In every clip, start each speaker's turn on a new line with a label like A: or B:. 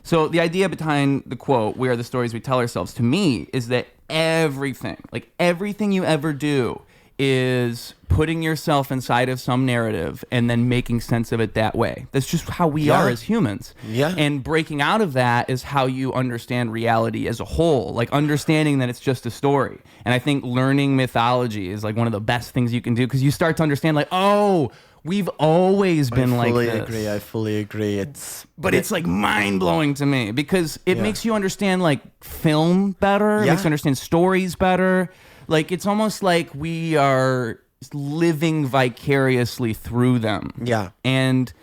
A: So the idea behind the quote, "We are the stories we tell ourselves," to me is that everything you ever do is putting yourself inside of some narrative and then making sense of it that way. That's just how we are as humans.
B: Yeah.
A: And breaking out of that is how you understand reality as a whole, like understanding that it's just a story. And I think learning mythology is like one of the best things you can do, because you start to understand like, oh, we've always been like this.
B: I fully agree.
A: It's like mind-blowing to me, because it makes you understand like film better, it makes you understand stories better. Like, it's almost like we are living vicariously through them.
B: Yeah.
A: And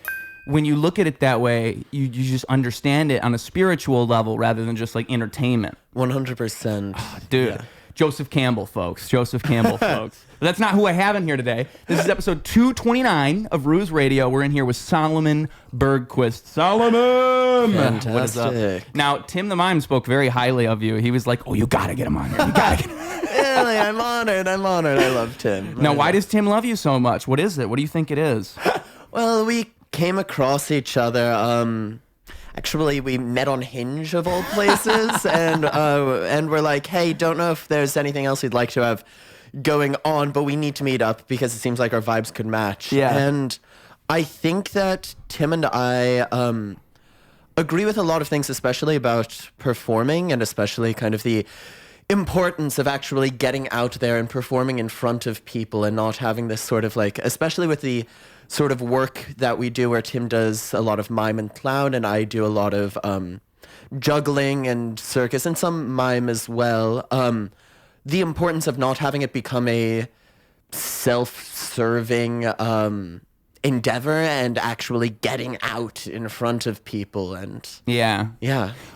A: when you look at it that way, you just understand it on a spiritual level rather than just like entertainment.
B: 100%.
A: Dude.
B: Yeah.
A: Joseph Campbell, folks. Joseph Campbell, folks. But that's not who I have in here today. This is episode 229 of Ruse Radio. We're in here with Solomon Bergquist. Solomon!
B: Fantastic.
A: What is up? Now, Tim the Mime spoke very highly of you. He was like, oh, you gotta get him on here. You gotta get him.
B: Really, I'm honored. I love Tim.
A: Now, why does Tim love you so much? What is it? What do you think it is?
B: Well, we came across each other. Actually, we met on Hinge, of all places, and we're like, hey, don't know if there's anything else we'd like to have going on, but we need to meet up because it seems like our vibes could match.
A: Yeah.
B: And I think that Tim and I agree with a lot of things, especially about performing, and especially kind of the importance of actually getting out there and performing in front of people and not having this sort of like, especially with the sort of work that we do where Tim does a lot of mime and clown and I do a lot of juggling and circus and some mime as well. The importance of not having it become a self-serving endeavor and actually getting out in front of people. And
A: yeah.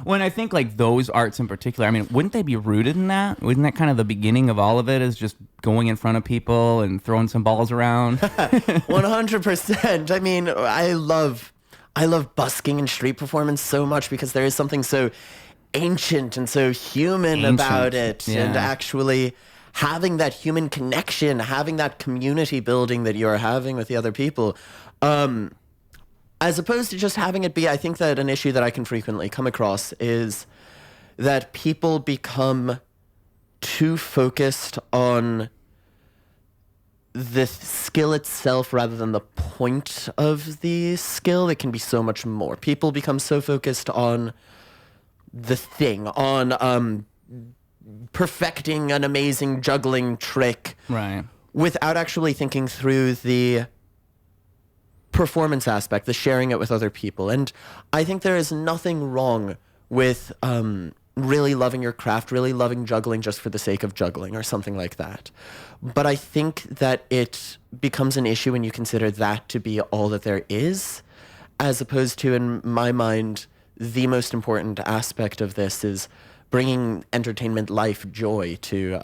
A: Well, I think like those arts in particular, I mean, wouldn't they be rooted in that? Wouldn't that kind of the beginning of all of it, is just going in front of people and throwing some balls around?
B: 100%. I mean, I love busking and street performance so much because there is something so ancient and so human about it.
A: Yeah.
B: And actually having that human connection, having that community building that you're having with the other people, as opposed to just having it be, I think that an issue that I can frequently come across is that people become too focused on the skill itself rather than the point of the skill. It can be so much more. People become so focused on the thing, on perfecting an amazing juggling trick,
A: Right.
B: without actually thinking through the performance aspect, the sharing it with other people. And I think there is nothing wrong with really loving your craft, really loving juggling just for the sake of juggling or something like that. But I think that it becomes an issue when you consider that to be all that there is, as opposed to, in my mind, the most important aspect of this is bringing entertainment, life, joy to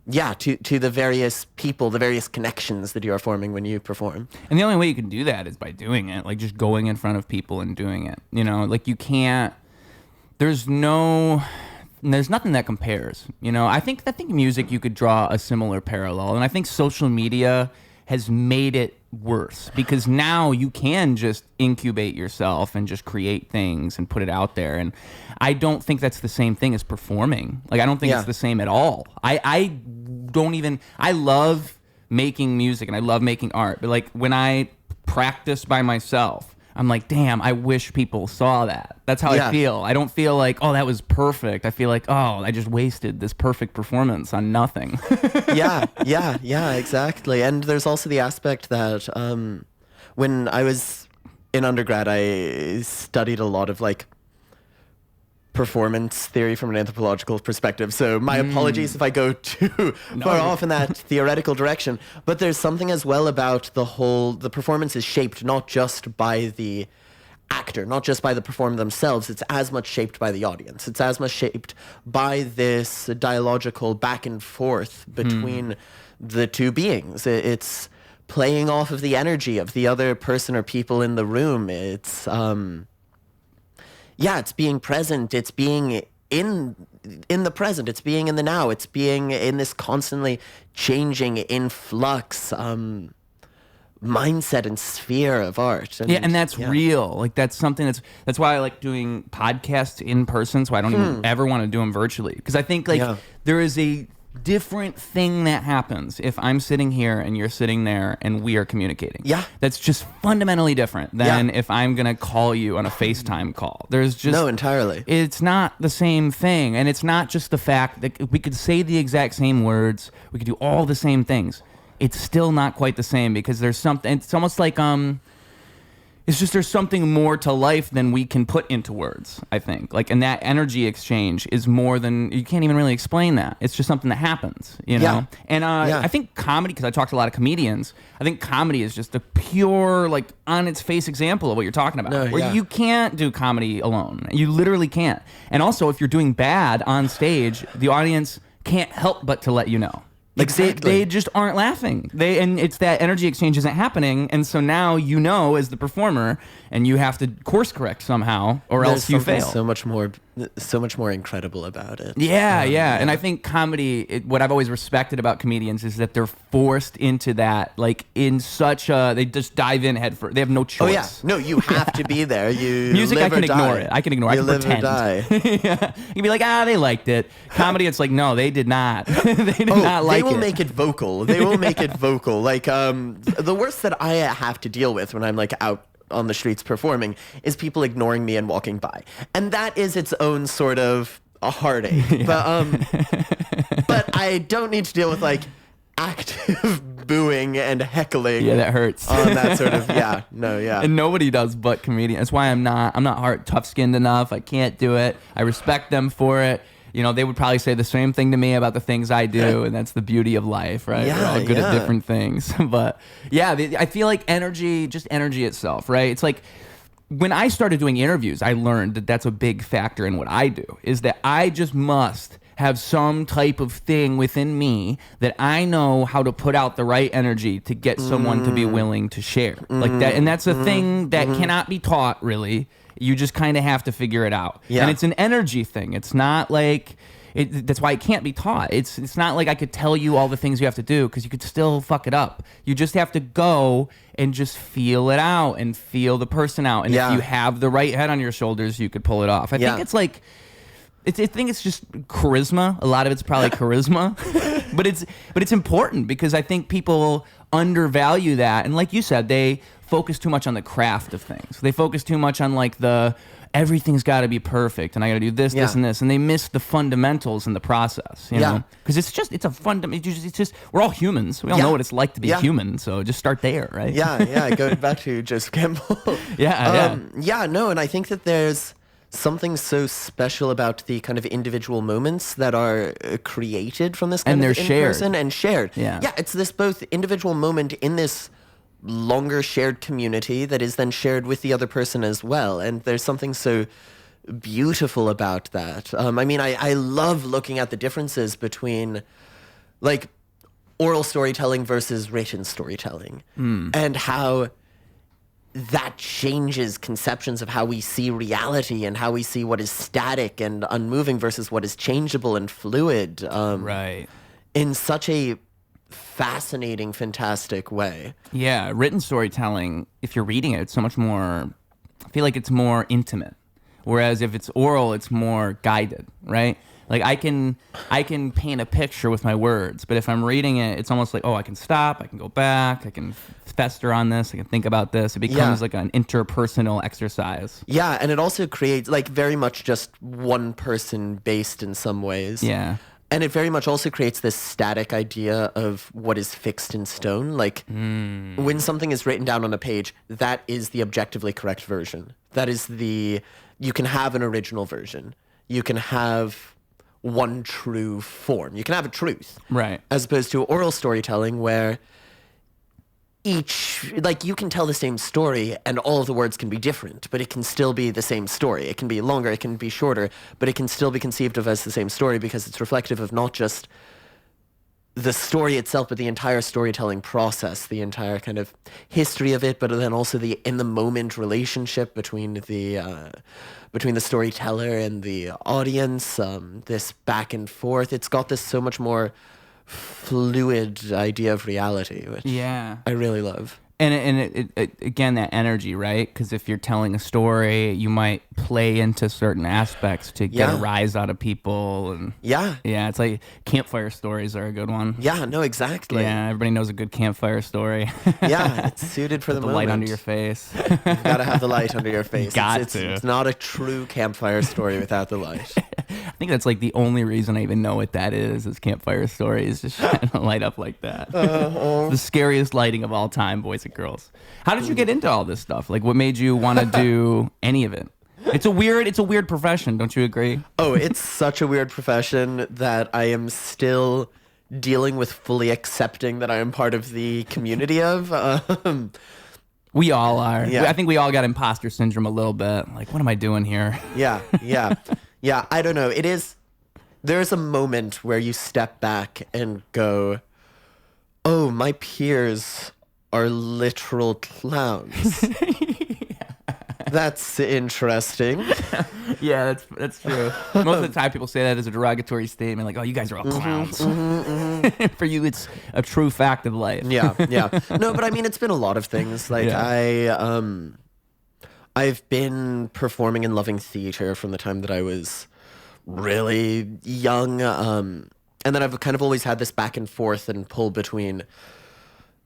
B: the various people, the various connections that you are forming when you perform.
A: And the only way you can do that is by doing it, like just going in front of people and doing it. You know, like you can't, there's nothing that compares. You know, I think music, you could draw a similar parallel. And I think social media has made it worse, because now you can just incubate yourself and just create things and put it out there. And I don't think that's the same thing as performing. Like, I don't think it's the same at all. I love making music and I love making art, but like when I practice by myself, I'm like, damn, I wish people saw that. That's how I feel. I don't feel like, oh, that was perfect. I feel like, oh, I just wasted this perfect performance on nothing.
B: Yeah, exactly. And there's also the aspect that when I was in undergrad, I studied a lot of like performance theory from an anthropological perspective. So my apologies if I go too far off in that theoretical direction. But there's something as well about the performance is shaped not just by the actor, not just by the performer themselves. It's as much shaped by the audience. It's as much shaped by this dialogical back and forth between the two beings. It's playing off of the energy of the other person or people in the room. It's it's being present. It's being in the present. It's being in the now. It's being in this constantly changing, in flux mindset and sphere of art.
A: Yeah, and that's real. Like that's something that's why I like doing podcasts in person. So I don't even ever want to do them virtually, because I think like there is a different thing that happens if I'm sitting here and you're sitting there and we are communicating.
B: Yeah,
A: that's just fundamentally different than if I'm gonna call you on a FaceTime call. There's just
B: no, entirely.
A: It's not the same thing, and it's not just the fact that we could say the exact same words, we could do all the same things. It's still not quite the same, because there's something. It's almost like it's just there's something more to life than we can put into words, I think. Like, and that energy exchange is more than, you can't even really explain that. It's just something that happens, you know?
B: Yeah.
A: And I think comedy, because I talked to a lot of comedians, I think comedy is just a pure, like, on its face example of what you're talking about. Where you can't do comedy alone. You literally can't. And also, if you're doing bad on stage, the audience can't help but to let you know. Like they just aren't laughing. And it's that energy exchange isn't happening, and so now you know as the performer, and you have to course correct somehow, or else you fail.
B: So much more incredible about it.
A: Yeah. And I think comedy, what I've always respected about comedians is that they're forced into that, like in such a, they just dive in head first. They have no choice.
B: Oh yeah, no, you have to be there. You
A: music,
B: live
A: I can
B: or
A: ignore
B: die.
A: it. I can ignore.
B: You
A: I can
B: live
A: pretend.
B: Or die.
A: Yeah. You can be like, they liked it. Comedy, it's like, no, they did not. They did not like it.
B: They will make it vocal. They will make it vocal. Like the worst that I have to deal with when I'm like out on the streets performing is people ignoring me and walking by, and that is its own sort of a heartache. But I don't need to deal with like active booing and heckling.
A: Yeah, that hurts.
B: On that sort of
A: And nobody does but comedians. That's why I'm not tough skinned enough. I can't do it. I respect them for it. You know, they would probably say the same thing to me about the things I do, and that's the beauty of life, right? We're all good at different things. But yeah, I feel like energy itself, right? It's like when I started doing interviews, I learned that that's a big factor in what I do, is that I just must have some type of thing within me that I know how to put out the right energy to get someone to be willing to share. Like that, and that's a thing that cannot be taught, really. You just kind of have to figure it out. Yeah. And it's an energy thing. It's not like, that's why it can't be taught. It's not like I could tell you all the things you have to do, because you could still fuck it up. You just have to go and just feel it out and feel the person out. And if you have the right head on your shoulders, you could pull it off. I think it's like, I think it's just charisma. A lot of it's probably charisma, but it's important, because I think people undervalue that. And like you said, they focus too much on the craft of things. They focus too much on like everything's got to be perfect, and I got to do this, this, and this, and they miss the fundamentals in the process. You know, because it's just we're all humans. We all know what it's like to be a human. So just start there, right?
B: Yeah. Go back to Joseph Campbell. No, and I think that there's something so special about the kind of individual moments that are created from this kind of in-person and shared. Yeah, it's this both individual moment in this longer shared community that is then shared with the other person as well. And there's something so beautiful about that. I mean, I love looking at the differences between like oral storytelling versus written storytelling, and how that changes conceptions of how we see reality and how we see what is static and unmoving versus what is changeable and fluid.
A: Right.
B: In such a fascinating, fantastic way.
A: Yeah, written storytelling, if you're reading it, it's so much more, I feel like it's more intimate. Whereas if it's oral, it's more guided, right? Like I can paint a picture with my words, but if I'm reading it, it's almost like, I can stop, I can go back, I can fester on this, I can think about this. It becomes like an interpersonal exercise.
B: Yeah, and it also creates like very much just one person based in some ways.
A: Yeah.
B: And it very much also creates this static idea of what is fixed in stone. Like when something is written down on a page, that is the objectively correct version. That is you can have an original version. You can have one true form. You can have a truth.
A: Right.
B: As opposed to oral storytelling where you can tell the same story and all of the words can be different, but it can still be the same story. It can be longer, it can be shorter, but it can still be conceived of as the same story because it's reflective of not just the story itself, but the entire storytelling process, the entire kind of history of it, but then also the in-the-moment relationship between the storyteller and the audience, this back and forth. It's got this so much more fluid idea of reality, which I really love.
A: And again, that energy, right? Because if you're telling a story, you might play into certain aspects to get a rise out of people. And yeah, it's like campfire stories are a good one.
B: Yeah, no, exactly.
A: Yeah, everybody knows a good campfire story.
B: Yeah, it's suited for the moment.
A: Light under your face.
B: You've got to have the light under your face.
A: It's
B: not a true campfire story without the light.
A: I think that's like the only reason I even know what that is campfire stories. Just trying to light up like that. The scariest lighting of all time, boys and girls. How did you get into all this stuff? Like, what made you want to do any of it? It's a weird profession. Don't you agree?
B: Oh, it's such a weird profession that I am still dealing with fully accepting that I am part of the community of.
A: We all are.
B: Yeah.
A: I think we all got imposter syndrome a little bit. Like, what am I doing here?
B: Yeah. I don't know. There's a moment where you step back and go, oh, my peers are literal clowns. That's interesting.
A: Yeah, that's true. Most of the time people say that as a derogatory statement, like, oh, you guys are all clowns. For you, it's a true fact of life.
B: Yeah. No, but I mean, it's been a lot of things. Like, I've been performing and loving theater from the time that I was really young. And then I've kind of always had this back and forth and pull between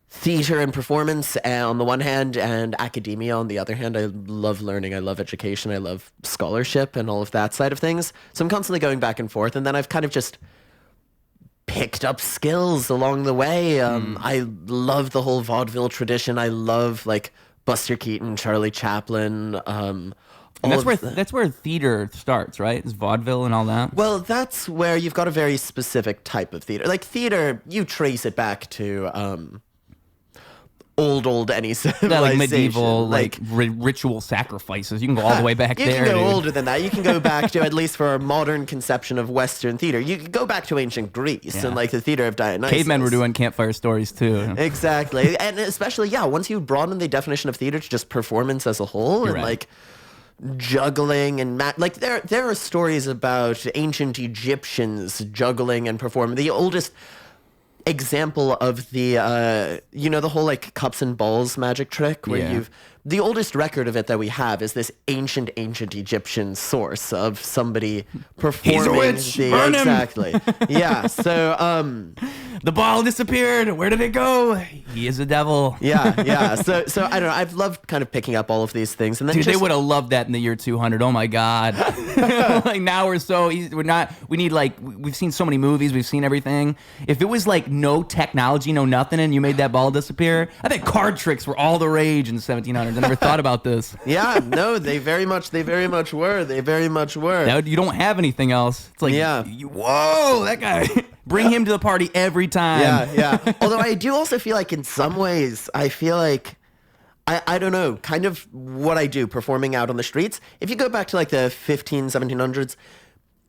B: theater and performance on the one hand and academia on the other hand. I love learning. I love education. I love scholarship and all of that side of things. So I'm constantly going back and forth. And then I've kind of just picked up skills along the way. I love the whole vaudeville tradition. I love like Buster Keaton, Charlie Chaplin.
A: That's where theater starts, right? It's vaudeville and all that.
B: Well, that's where you've got a very specific type of theater. Like theater, you trace it back to old any civilization.
A: Yeah, like medieval, like ritual sacrifices. You can go all the way back there.
B: You can go
A: dude.
B: older than that. You can go back to, at least for our modern conception of Western theater, you can go back to ancient Greece and like the theater of Dionysus.
A: Cavemen were doing campfire stories too.
B: Exactly. And especially, once you broaden the definition of theater to just performance as a whole, and like juggling and like there are stories about ancient Egyptians juggling and performing. The oldest example of the the whole like cups and balls magic trick where the oldest record of it that we have is this ancient Egyptian source of somebody performing.
A: He's a witch. Burn him.
B: Exactly. Yeah. So
A: the ball disappeared. Where did it go? He is a devil.
B: Yeah. So I don't know. I've loved kind of picking up all of these things, and then
A: they would have loved that in the year 200. Oh my God! Like now we've seen so many movies, we've seen everything. If it was like no technology, no nothing, and you made that ball disappear, I think card tricks were all the rage in the 1700s. I never thought about this.
B: Yeah, no, they very much were.
A: Now you don't have anything else. It's like, whoa, that guy. Bring him to the party every time.
B: Yeah. Although I do also feel like in some ways, I feel like, I don't know, kind of what I do performing out on the streets. If you go back to like the 1700s,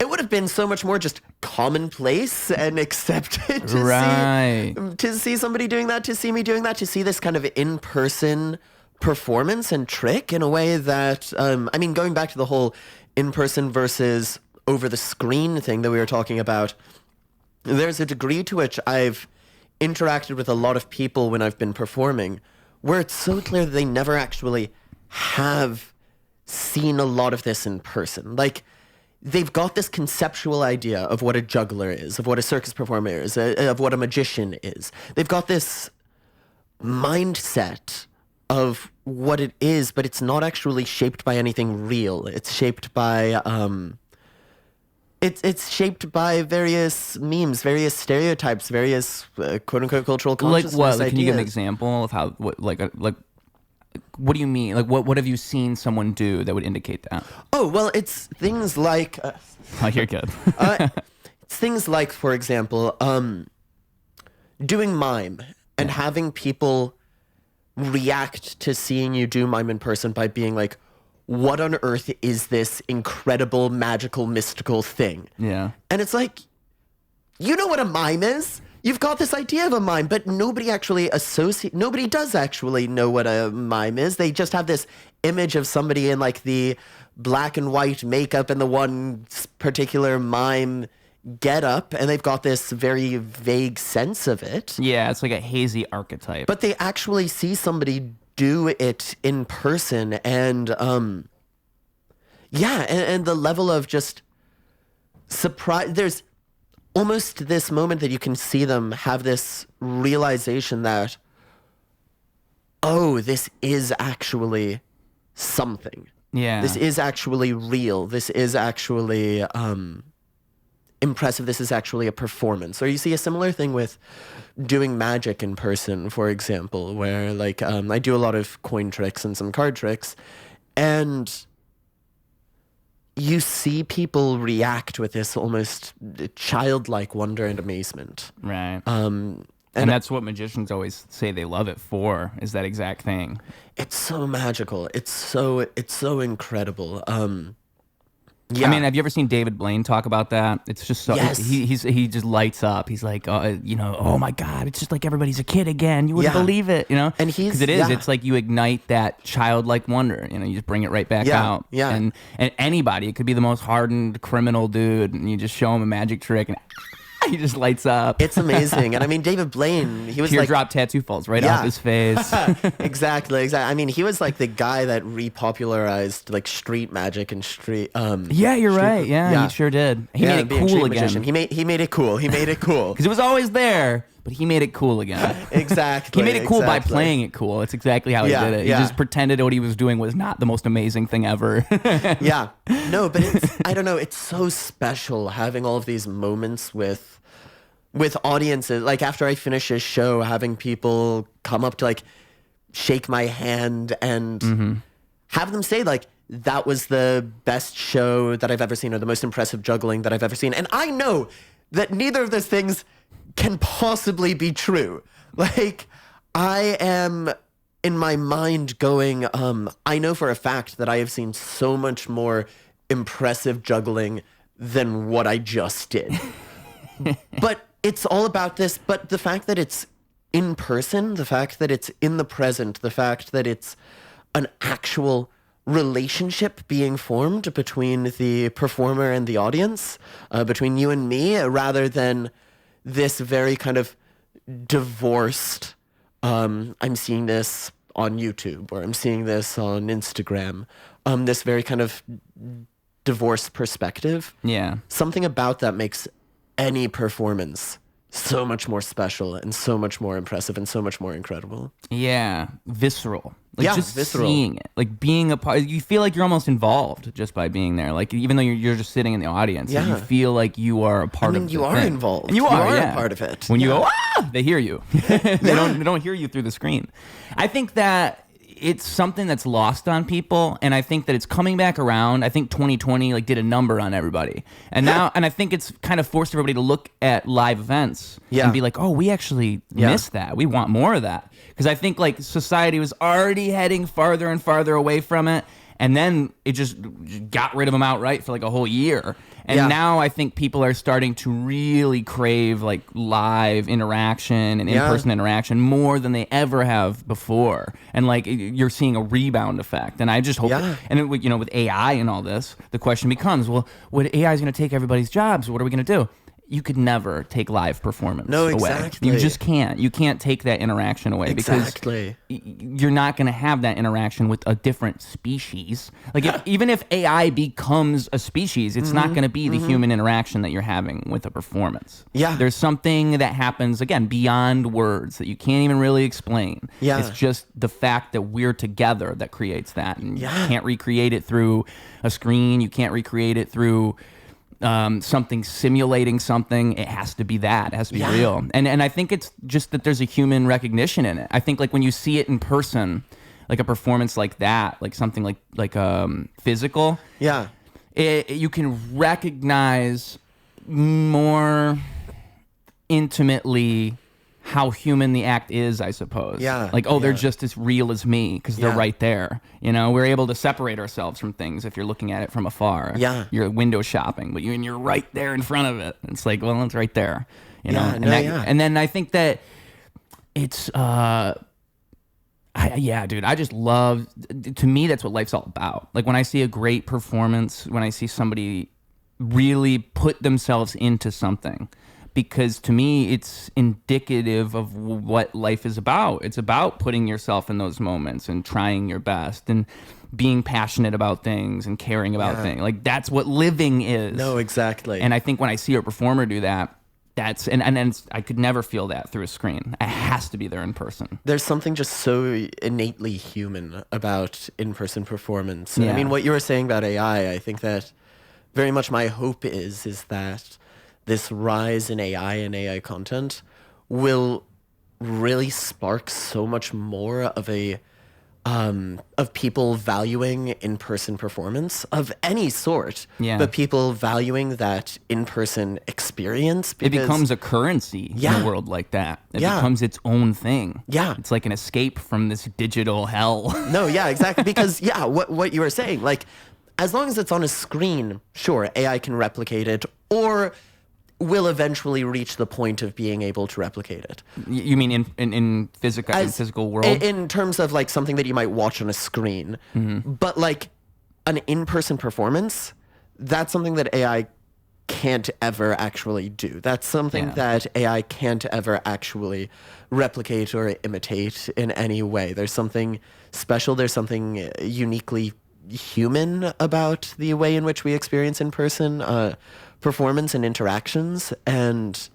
B: it would have been so much more just commonplace and accepted to see somebody doing that, to see me doing that, to see this kind of in-person performance and trick in a way that, going back to the whole in-person versus over-the-screen thing that we were talking about, there's a degree to which I've interacted with a lot of people when I've been performing where it's so clear that they never actually have seen a lot of this in person. Like, they've got this conceptual idea of what a juggler is, of what a circus performer is, of what a magician is. They've got this mindset of what it is, but it's not actually shaped by anything real. It's shaped by it's shaped by various memes, various stereotypes, various quote unquote cultural consciousness.
A: Like what?
B: Ideas.
A: Can you give an example of how what what do you mean? Like what have you seen someone do that would indicate that?
B: Oh, well, it's things like
A: oh, you're good.
B: It's things like, for example, doing mime and having people react to seeing you do mime in person by being like, what on earth is this incredible, magical, mystical thing?
A: Yeah.
B: And it's like, you know what a mime is? You've got this idea of a mime, but nobody does actually know what a mime is. They just have this image of somebody in like the black and white makeup and the one particular mime get up and they've got this very vague sense of it.
A: Yeah, it's like a hazy archetype.
B: But they actually see somebody do it in person, and and the level of just surprise. There's almost this moment that you can see them have this realization that, oh, this is actually something.
A: Yeah.
B: This is actually real. This is actually impressive. This is actually a performance. Or you see a similar thing with doing magic in person, for example, where like I do a lot of coin tricks and some card tricks, and you see people react with this almost childlike wonder and amazement.
A: Right. And that's what magicians always say they love it for, is that exact thing.
B: It's so magical. It's so incredible.
A: I mean, have you ever seen David Blaine talk about that? It's just so
B: Yes.
A: he just lights up. He's like, oh my God, it's just like everybody's a kid again. You wouldn't believe it,
B: And he's
A: because it is. It's like you ignite that childlike wonder. You just bring it right back out.
B: Yeah.
A: And anybody, it could be the most hardened criminal dude, and you just show him a magic trick, and he just lights up.
B: It's amazing. And I mean, David Blaine, he was
A: teardrop tattoo falls right off his face.
B: Exactly. I mean, he was like the guy that repopularized like street magic and street.
A: Yeah, you're right. Yeah, he sure did. He made it cool again.
B: Magician. He made it cool. He made it cool.
A: Because it was always there, but he made it cool again.
B: Exactly.
A: He made it cool by playing it cool. It's exactly how he did it. He just pretended what he was doing was not the most amazing thing ever.
B: Yeah. No, but I don't know. It's so special having all of these moments with audiences. Like after I finish a show, having people come up to like shake my hand and have them say like, that was the best show that I've ever seen, or the most impressive juggling that I've ever seen. And I know that neither of those things can possibly be true. Like, I am in my mind going, I know for a fact that I have seen so much more impressive juggling than what I just did. But it's all about this. But the fact that it's in person, the fact that it's in the present, the fact that it's an actual relationship being formed between the performer and the audience, between you and me, rather than this very kind of divorced, I'm seeing this on YouTube or I'm seeing this on Instagram, this very kind of divorced perspective.
A: Yeah.
B: Something about that makes any performance so much more special and so much more impressive and so much more incredible.
A: Yeah. Visceral. Like just
B: visceral.
A: Seeing it. Like being a part. You feel like you're almost involved just by being there. Like even though you're just sitting in the audience, like, you feel like you are a part of the
B: you are
A: thing.
B: involved.
A: And you are
B: a part of it.
A: When you go, they hear you. They don't hear you through the screen. I think that it's something that's lost on people, and I think that it's coming back around. I think 2020 like did a number on everybody, and now I think it's kind of forced everybody to look at live events and be like, oh, we actually missed that. We want more of that, because I think like society was already heading farther and farther away from it, and then it just got rid of them outright for like a whole year. And now I think people are starting to really crave like live interaction and in-person interaction more than they ever have before. And like you're seeing a rebound effect. And I just hope, and it, with AI and all this, the question becomes, well, what AI is going to take everybody's jobs? What are we going to do? You could never take live performance away.
B: Exactly.
A: You just can't. You can't take that interaction away because you're not going to have that interaction with a different species. Like even if AI becomes a species, it's not going to be the human interaction that you're having with a performance.
B: Yeah.
A: There's something that happens, again, beyond words that you can't even really explain.
B: Yeah.
A: It's just the fact that we're together that creates that. And you can't recreate it through a screen. You can't recreate it through something simulating something. It has to be that. It has to be real. And I think it's just that there's a human recognition in it. I think like when you see it in person, like a performance like that, like something like physical, you can recognize more intimately how human the act is, I suppose. Like, they're just as real as me because they're right there. We're able to separate ourselves from things if you're looking at it from afar. You're window shopping, but you're right there in front of it. It's like, well, it's right there. And then I think that it's dude, I just love, to me, that's what life's all about. Like when I see a great performance, when I see somebody really put themselves into something. Because to me, it's indicative of what life is about. It's about putting yourself in those moments and trying your best and being passionate about things and caring about things. Like, that's what living is.
B: No, exactly.
A: And I think when I see a performer do that, that's and I could never feel that through a screen. It has to be there in person.
B: There's something just so innately human about in-person performance.
A: Yeah.
B: I mean, what you were saying about AI, I think that very much my hope is that this rise in AI and AI content will really spark so much more of of people valuing in-person performance of any sort, but people valuing that in-person experience.
A: It becomes a currency in a world like that. It becomes its own thing.
B: Yeah.
A: It's like an escape from this digital hell.
B: No, yeah, exactly. Because, what you were saying, like, as long as it's on a screen, sure, AI can replicate it, or will eventually reach the point of being able to replicate it.
A: You mean in physical world?
B: In terms of like something that you might watch on a screen. Mm-hmm. But like an in-person performance, that's something that AI can't ever actually do. That's something that AI can't ever actually replicate or imitate in any way. There's something special, there's something uniquely human about the way in which we experience in-person performance and interactions, and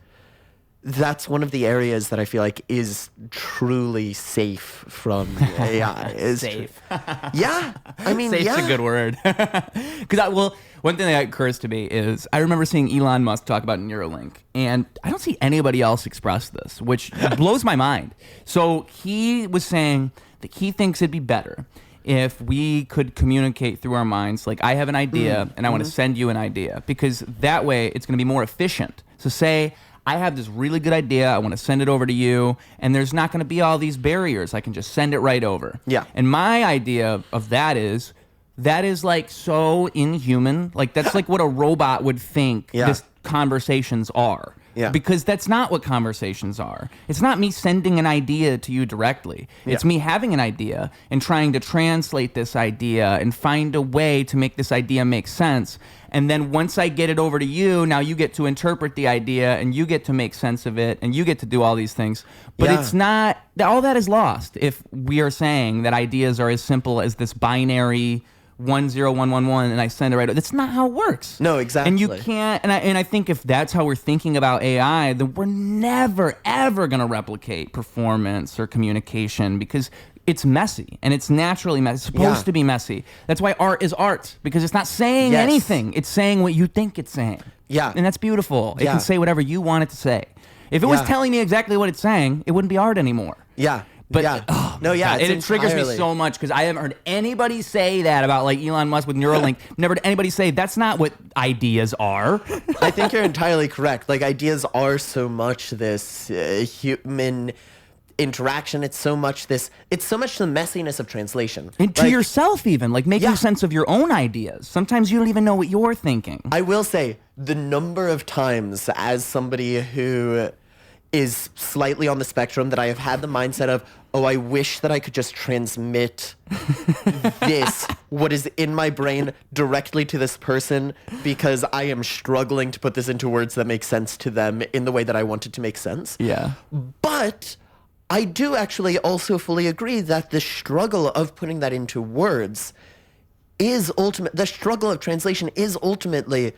B: that's one of the areas that I feel like is truly safe from AI. Is
A: safe.
B: I mean,
A: safe's a good word. Because one thing that occurs to me is I remember seeing Elon Musk talk about Neuralink, and I don't see anybody else express this, which blows my mind. So he was saying that he thinks it'd be better if we could communicate through our minds. Like, I have an idea and I want to send you an idea, because that way it's going to be more efficient. So say I have this really good idea, I want to send it over to you, and there's not going to be all these barriers. I can just send it right over.
B: Yeah.
A: And my idea of that is like so inhuman. Like, that's like what a robot would think this conversations are.
B: Yeah.
A: Because that's not what conversations are. It's not me sending an idea to you directly. It's me having an idea and trying to translate this idea and find a way to make this idea make sense. And then once I get it over to you, now you get to interpret the idea and you get to make sense of it and you get to do all these things. But it's not, all that is lost if we are saying that ideas are as simple as this binary 10111 and I send it right. That's not how it works.
B: No, exactly.
A: And you can't. And I think if that's how we're thinking about AI, then we're never ever going to replicate performance or communication, because it's messy and it's naturally messy. It's supposed to be messy. That's why art is art, because it's not saying anything. It's saying what you think it's saying.
B: Yeah.
A: And that's beautiful. It can say whatever you want it to say. If it was telling me exactly what it's saying, it wouldn't be art anymore.
B: Yeah.
A: But
B: it
A: triggers me so much, because I haven't heard anybody say that about like Elon Musk with Neuralink. Never did anybody say that's not what ideas are.
B: I think you're entirely correct. Like, ideas are so much this human interaction. It's so much the messiness of translation.
A: And to yourself, even like making sense of your own ideas. Sometimes you don't even know what you're thinking.
B: I will say the number of times as somebody who is slightly on the spectrum that I have had the mindset of, oh, I wish that I could just transmit what is in my brain directly to this person, because I am struggling to put this into words that make sense to them in the way that I want it to make sense.
A: Yeah.
B: But I do actually also fully agree that the struggle of putting that into words the struggle of translation is ultimately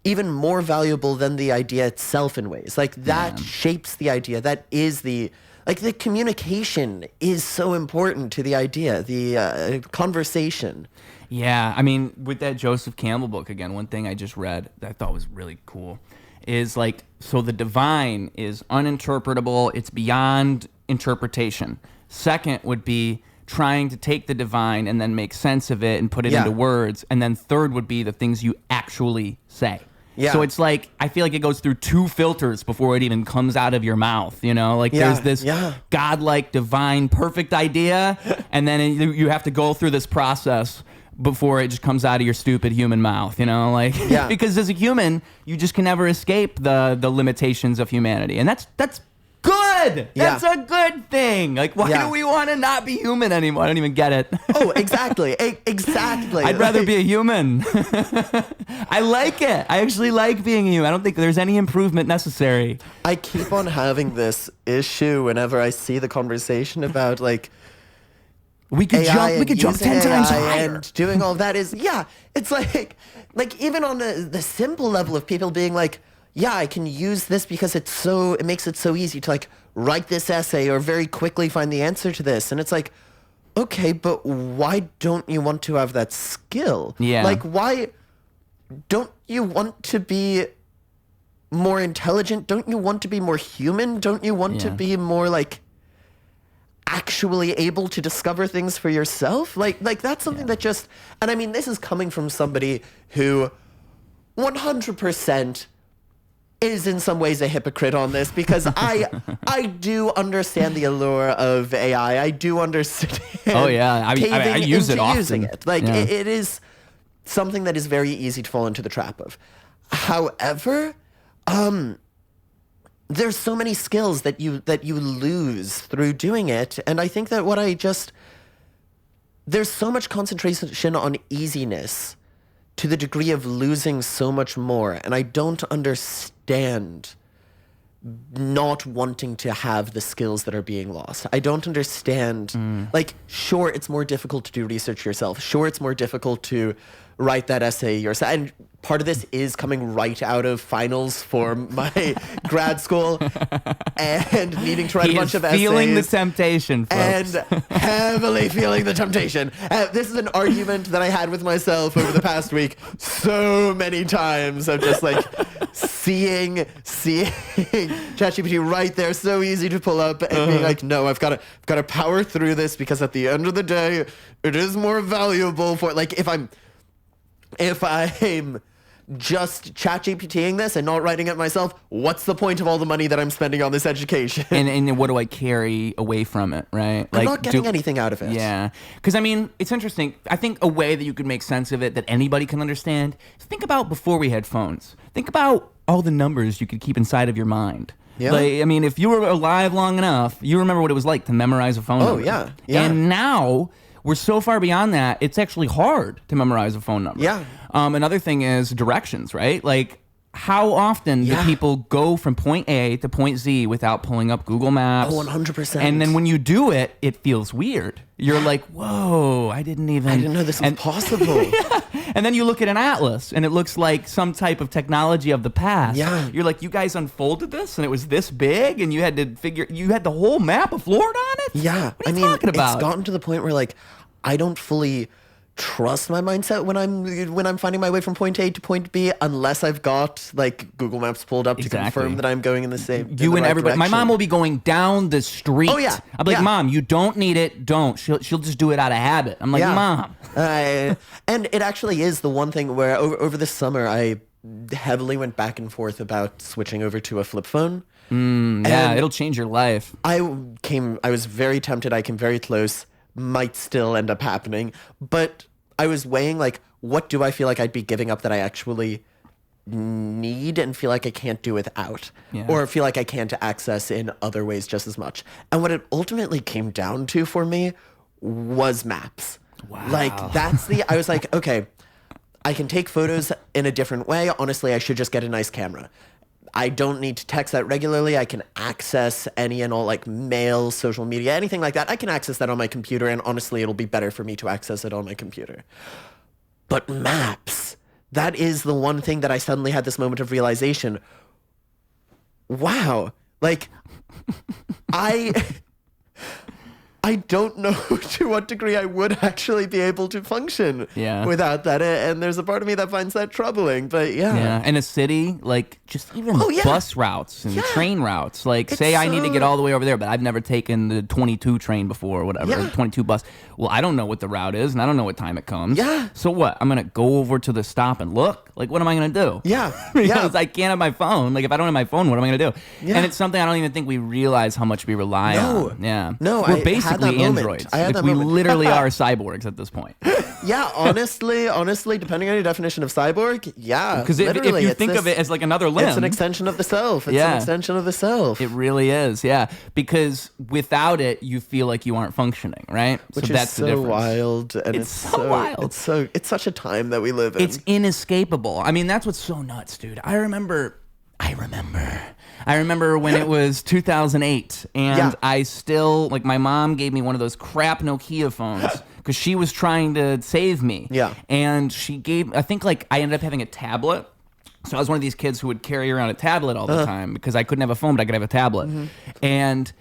B: even more valuable than the idea itself in ways. Like, that shapes the idea. That is the communication is so important to the idea, the conversation.
A: Yeah, I mean, with that Joseph Campbell book, again, one thing I just read that I thought was really cool is like, so the divine is uninterpretable. It's beyond interpretation. Second would be trying to take the divine and then make sense of it and put it into words. And then third would be the things you actually say. Yeah. So it's like, I feel like it goes through two filters before it even comes out of your mouth, you know? Like, there's this godlike, divine, perfect idea, and then you have to go through this process before it just comes out of your stupid human mouth, you know? Like, because as a human, you just can never escape the limitations of humanity. And that's good! good.
B: Yeah.
A: That's a good thing. Like, why
B: Yeah.
A: do we want to not be human anymore? I don't even get it.
B: Oh, exactly. Exactly.
A: I'd rather be a human. I like it. I actually like being a human. I don't think there's any improvement necessary.
B: I keep on having this issue whenever I see the conversation about like
A: We could
B: AI
A: jump. We could jump 10 times higher.
B: and doing all that is it's like even on the simple level of people being like, yeah, I can use this because it makes it so easy to like write this essay or very quickly find the answer to this. And it's like, okay, but why don't you want to have that skill?
A: Yeah.
B: Like, why don't you want to be more intelligent? Don't you want to be more human? Don't you want to
A: Yeah.
B: be more like actually able to discover things for yourself? Like that's something that just, and I mean, this is coming from somebody who 100% is in some ways a hypocrite on this, because I do understand the allure of AI. I do understand.
A: Oh, yeah. I
B: caving
A: use it
B: into
A: often.
B: using it. Like
A: Yeah.
B: it is something that is very easy to fall into the trap of. However, there's so many skills that you lose through doing it, and I think that there's so much concentration on easiness to the degree of losing so much more, and I don't understand not wanting to have the skills that are being lost. I don't understand, like, sure, it's more difficult to do research yourself. Sure, it's more difficult to write that essay yourself. And part of this is coming right out of finals for my grad school and needing to write a bunch of essays.
A: Feeling the temptation, folks.
B: And heavily feeling the temptation. This is an argument that I had with myself over the past week so many times of just like seeing ChatGPT right there, so easy to pull up, and being like, no, I've got to power through this, because at the end of the day, it is more valuable for, like, if I'm just ChatGPTing this and not writing it myself, what's the point of all the money that I'm spending on this education?
A: And what do I carry away from it, right?
B: I'm not getting anything out of it.
A: Yeah. Because, I mean, it's interesting. I think a way that you could make sense of it that anybody can understand is think about before we had phones. Think about all the numbers you could keep inside of your mind.
B: Yeah.
A: Like, I mean, if you were alive long enough, you remember what it was like to memorize a phone number.
B: Yeah.
A: And now we're so far beyond that, it's actually hard to memorize a phone number.
B: Yeah.
A: Another thing is directions, right? Like, how often do people go from point A to point Z without pulling up Google Maps?
B: Oh, 100%.
A: And then when you do it, it feels weird. You're like, whoa, I didn't
B: know this was possible.
A: And then you look at an atlas, and it looks like some type of technology of the past.
B: Yeah.
A: You're like, you guys unfolded this, and it was this big, and you had the whole map of Florida on it?
B: Yeah.
A: What are you talking about?
B: It's gotten to the point where, like, I don't fully trust my mindset when I'm finding my way from point A to point B, unless I've got like Google Maps pulled up to confirm that I'm going in the same.
A: You and everybody. My mom will be going down the street.
B: Oh yeah.
A: I'm like, Mom, you don't need it. Don't. She'll just do it out of habit. I'm like, Mom.
B: And it actually is the one thing where over the summer I heavily went back and forth about switching over to a flip phone.
A: Yeah, it'll change your life.
B: I was very tempted. I came very close. Might still end up happening, but I was weighing, like, what do I feel like I'd be giving up that I actually need and feel like I can't do without, or feel like I can't access in other ways just as much. And what it ultimately came down to for me was maps.
A: Wow.
B: Like, I was like, okay, I can take photos in a different way. Honestly, I should just get a nice camera. I don't need to text that regularly. I can access any and all, like, mail, social media, anything like that. I can access that on my computer, and honestly, it'll be better for me to access it on my computer. But maps, that is the one thing that I suddenly had this moment of realization. Wow. Like, I don't know to what degree I would actually be able to function without that. And there's a part of me that finds that troubling, but
A: Yeah, in a city, like, just even bus routes and train routes. Like, say I need to get all the way over there, but I've never taken the 22 train before or whatever, or 22 bus. Well, I don't know what the route is, and I don't know what time it comes.
B: Yeah.
A: So what? I'm going to go over to the stop and look? Like, what am I going to do?
B: Yeah.
A: Because I can't have my phone. Like, if I don't have my phone, what am I going to do?
B: Yeah.
A: And it's something I don't even think we realize how much we rely on. Yeah.
B: No,
A: We're basically basically
B: moment.
A: androids.
B: I had that
A: we
B: moment.
A: literally are cyborgs at this point.
B: Yeah, honestly, depending on your definition of cyborg, yeah.
A: Because if you think of it as like another limb,
B: it's an extension of the self. It's an extension of the self.
A: It really is, yeah. Because without it, you feel like you aren't functioning, right?
B: Which
A: so
B: is
A: that's
B: so
A: the difference.
B: wild, and it's so
A: wild.
B: It's such a time that we live in.
A: It's inescapable. I mean, that's what's so nuts, dude. I remember when it was 2008, and I still, like, my mom gave me one of those crap Nokia phones because she was trying to save me.
B: Yeah.
A: And she gave, I think, like, I ended up having a tablet. So I was one of these kids who would carry around a tablet all the time because I couldn't have a phone, but I could have a tablet. Mm-hmm. And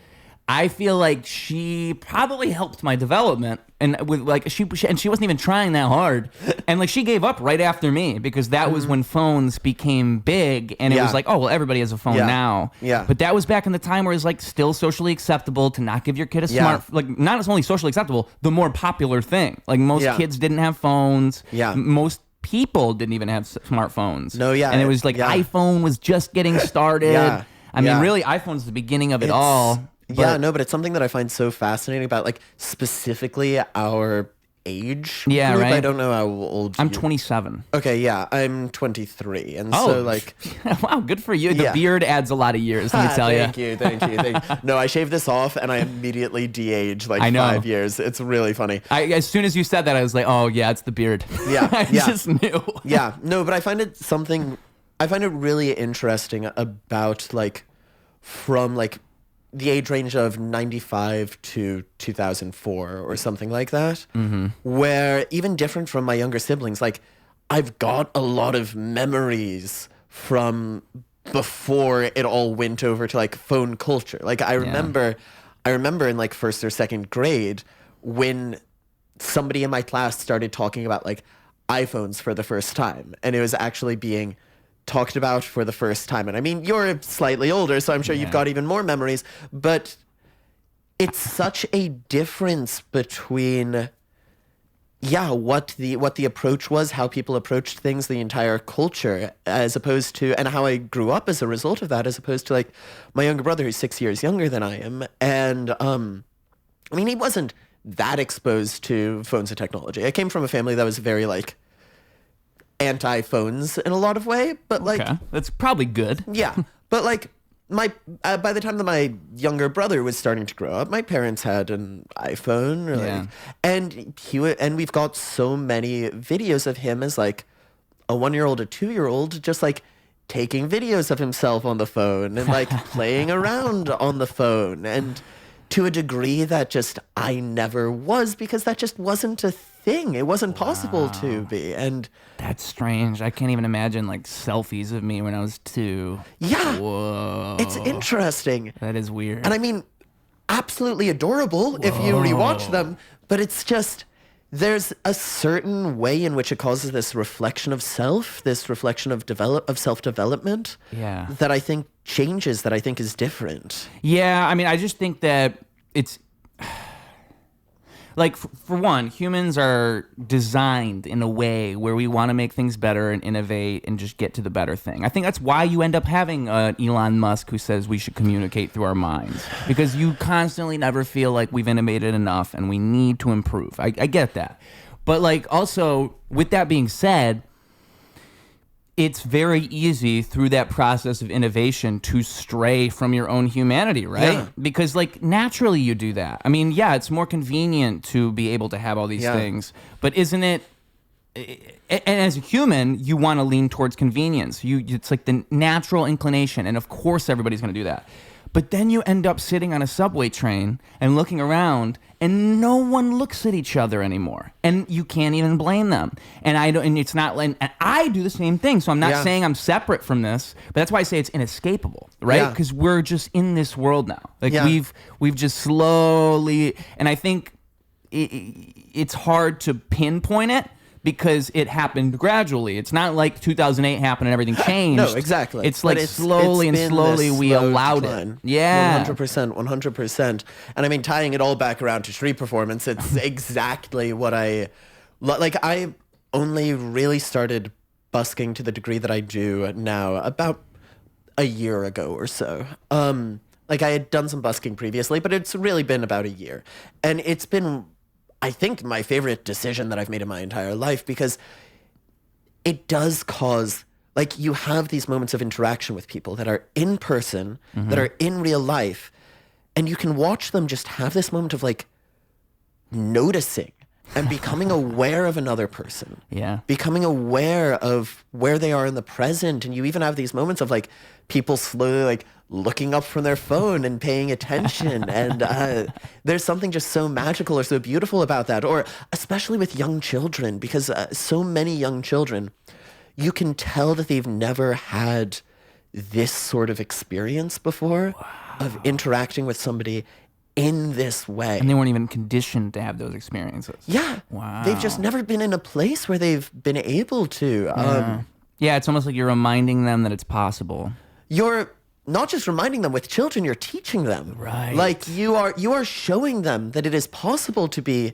A: I feel like she probably helped my development, and with like she wasn't even trying that hard, and like she gave up right after me because that was when phones became big, and it was like, oh well, everybody has a phone now.
B: Yeah.
A: But that was back in the time where it was like still socially acceptable to not give your kid a smart, like not only socially acceptable, the more popular thing. Like most kids didn't have phones.
B: Yeah.
A: Most people didn't even have smartphones.
B: No, yeah.
A: And it was like iPhone was just getting started. I mean, really, iPhone's the beginning of it all.
B: But it's something that I find so fascinating about, like, specifically our age group.
A: Right.
B: I don't know how old
A: I'm 27.
B: Okay, yeah, I'm 23, and so, like...
A: Wow, good for you. The beard adds a lot of years, let me tell you.
B: Thank you. No, I shaved this off, and I immediately de-aged, like, 5 years. It's really funny.
A: As soon as you said that, I was like, oh, yeah, it's the beard.
B: Yeah,
A: I just knew.
B: Yeah, no, but I find it really interesting about, like, from, like, the age range of 95 to 2004 or something like that, where even different from my younger siblings, like I've got a lot of memories from before it all went over to like phone culture. Like I remember in like first or second grade when somebody in my class started talking about like iPhones for the first time, and it was actually being talked about for the first time. And I mean, you're slightly older, so I'm sure you've got even more memories, but it's such a difference between what the approach was, how people approached things, the entire culture, as opposed to, and how I grew up as a result of that, as opposed to like my younger brother who's 6 years younger than I am. And I mean, he wasn't that exposed to phones and technology. I came from a family that was very like anti-phones in a lot of way, but like
A: that's probably good.
B: Yeah, but like my by the time that my younger brother was starting to grow up, my parents had an iPhone, and we've got so many videos of him as like a 1-year-old, a 2-year-old, just like taking videos of himself on the phone and like playing around on the phone, and to a degree that just I never was, because that just wasn't a thing. It wasn't possible to be. And
A: that's strange. I can't even imagine like selfies of me when I was 2.
B: Yeah.
A: Whoa.
B: It's interesting.
A: That is weird.
B: And I mean, absolutely adorable if you rewatch them, but it's just, there's a certain way in which it causes this reflection of self, this reflection of self-development that I think changes, that I think is different.
A: Yeah, I mean, I just think that it's like, for one, humans are designed in a way where we want to make things better and innovate and just get to the better thing. I think that's why you end up having Elon Musk who says we should communicate through our minds, because you constantly never feel like we've innovated enough and we need to improve. I get that. But like, also, with that being said, it's very easy through that process of innovation to stray from your own humanity, right? Yeah. Because like naturally you do that. I mean, yeah, it's more convenient to be able to have all these things, but isn't it? And as a human, you want to lean towards convenience. It's like the natural inclination, and of course everybody's going to do that. But then you end up sitting on a subway train and looking around, and no one looks at each other anymore, and you can't even blame them. And it's not like, and I do the same thing. So I'm not saying I'm separate from this, but that's why I say it's inescapable, right? Because we're just in this world now. Like we've just slowly, and I think it's hard to pinpoint it, because it happened gradually. It's not like 2008 happened and everything changed.
B: No, exactly.
A: It's like slowly we allowed it. Yeah.
B: 100%. And I mean, tying it all back around to street performance, it's exactly what I only really started busking to the degree that I do now about a year ago or so. like I had done some busking previously, but it's really been about a year. And it's been, I think, my favorite decision that I've made in my entire life, because it does cause, like, you have these moments of interaction with people that are in person, that are in real life, and you can watch them just have this moment of, like, noticing and becoming aware of another person.
A: Yeah.
B: Becoming aware of where they are in the present. And you even have these moments of, like, people slowly, like, looking up from their phone and paying attention. And there's something just so magical or so beautiful about that. Or especially with young children, because so many young children, you can tell that they've never had this sort of experience before of interacting with somebody in this way.
A: And they weren't even conditioned to have those experiences.
B: Yeah.
A: Wow.
B: They've just never been in a place where they've been able to.
A: Yeah, it's almost like you're reminding them that it's possible.
B: You're not just reminding them. With children, you're teaching them.
A: Right.
B: Like you are showing them that it is possible to be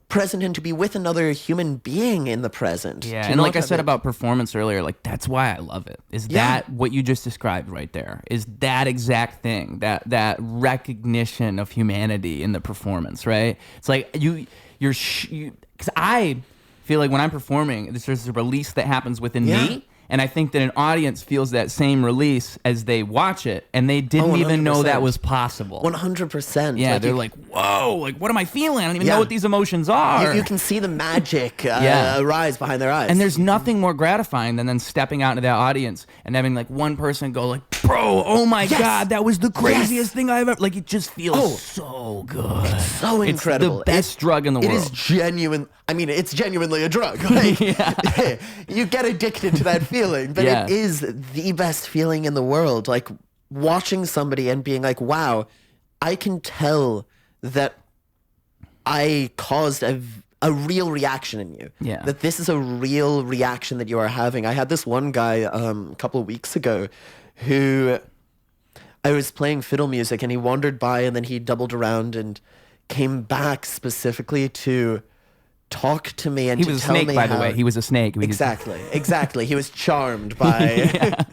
B: present and to be with another human being in the present.
A: Yeah,
B: To
A: and
B: not
A: like I
B: have
A: said
B: it-
A: about performance earlier, like that's why I love it. Is that what you just described right there? Is that exact thing, that recognition of humanity in the performance, right? It's like because I feel like when I'm performing, there's a release that happens within me. And I think that an audience feels that same release as they watch it, and they didn't even know that was possible.
B: 100%.
A: Yeah, they're like, whoa, like, what am I feeling? I don't even know what these emotions are.
B: You can see the magic arise behind their eyes.
A: And there's nothing more gratifying than then stepping out into that audience and having like one person go like, bro, oh my God, that was the craziest thing I've ever, like, it just feels so good.
B: It's so incredible.
A: It's the best drug in the world.
B: It is genuine. I mean, it's genuinely a drug. Like, you get addicted to that feeling, but it is the best feeling in the world. Like watching somebody and being like, wow, I can tell that I caused a real reaction in you.
A: Yeah.
B: That this is a real reaction that you are having. I had this one guy a couple of weeks ago who I was playing fiddle music and he wandered by and then he doubled around and came back specifically to talk to me and
A: he
B: to
A: was a
B: tell
A: snake,
B: me
A: by the
B: how-
A: way. He was a snake.
B: Exactly. He was charmed by...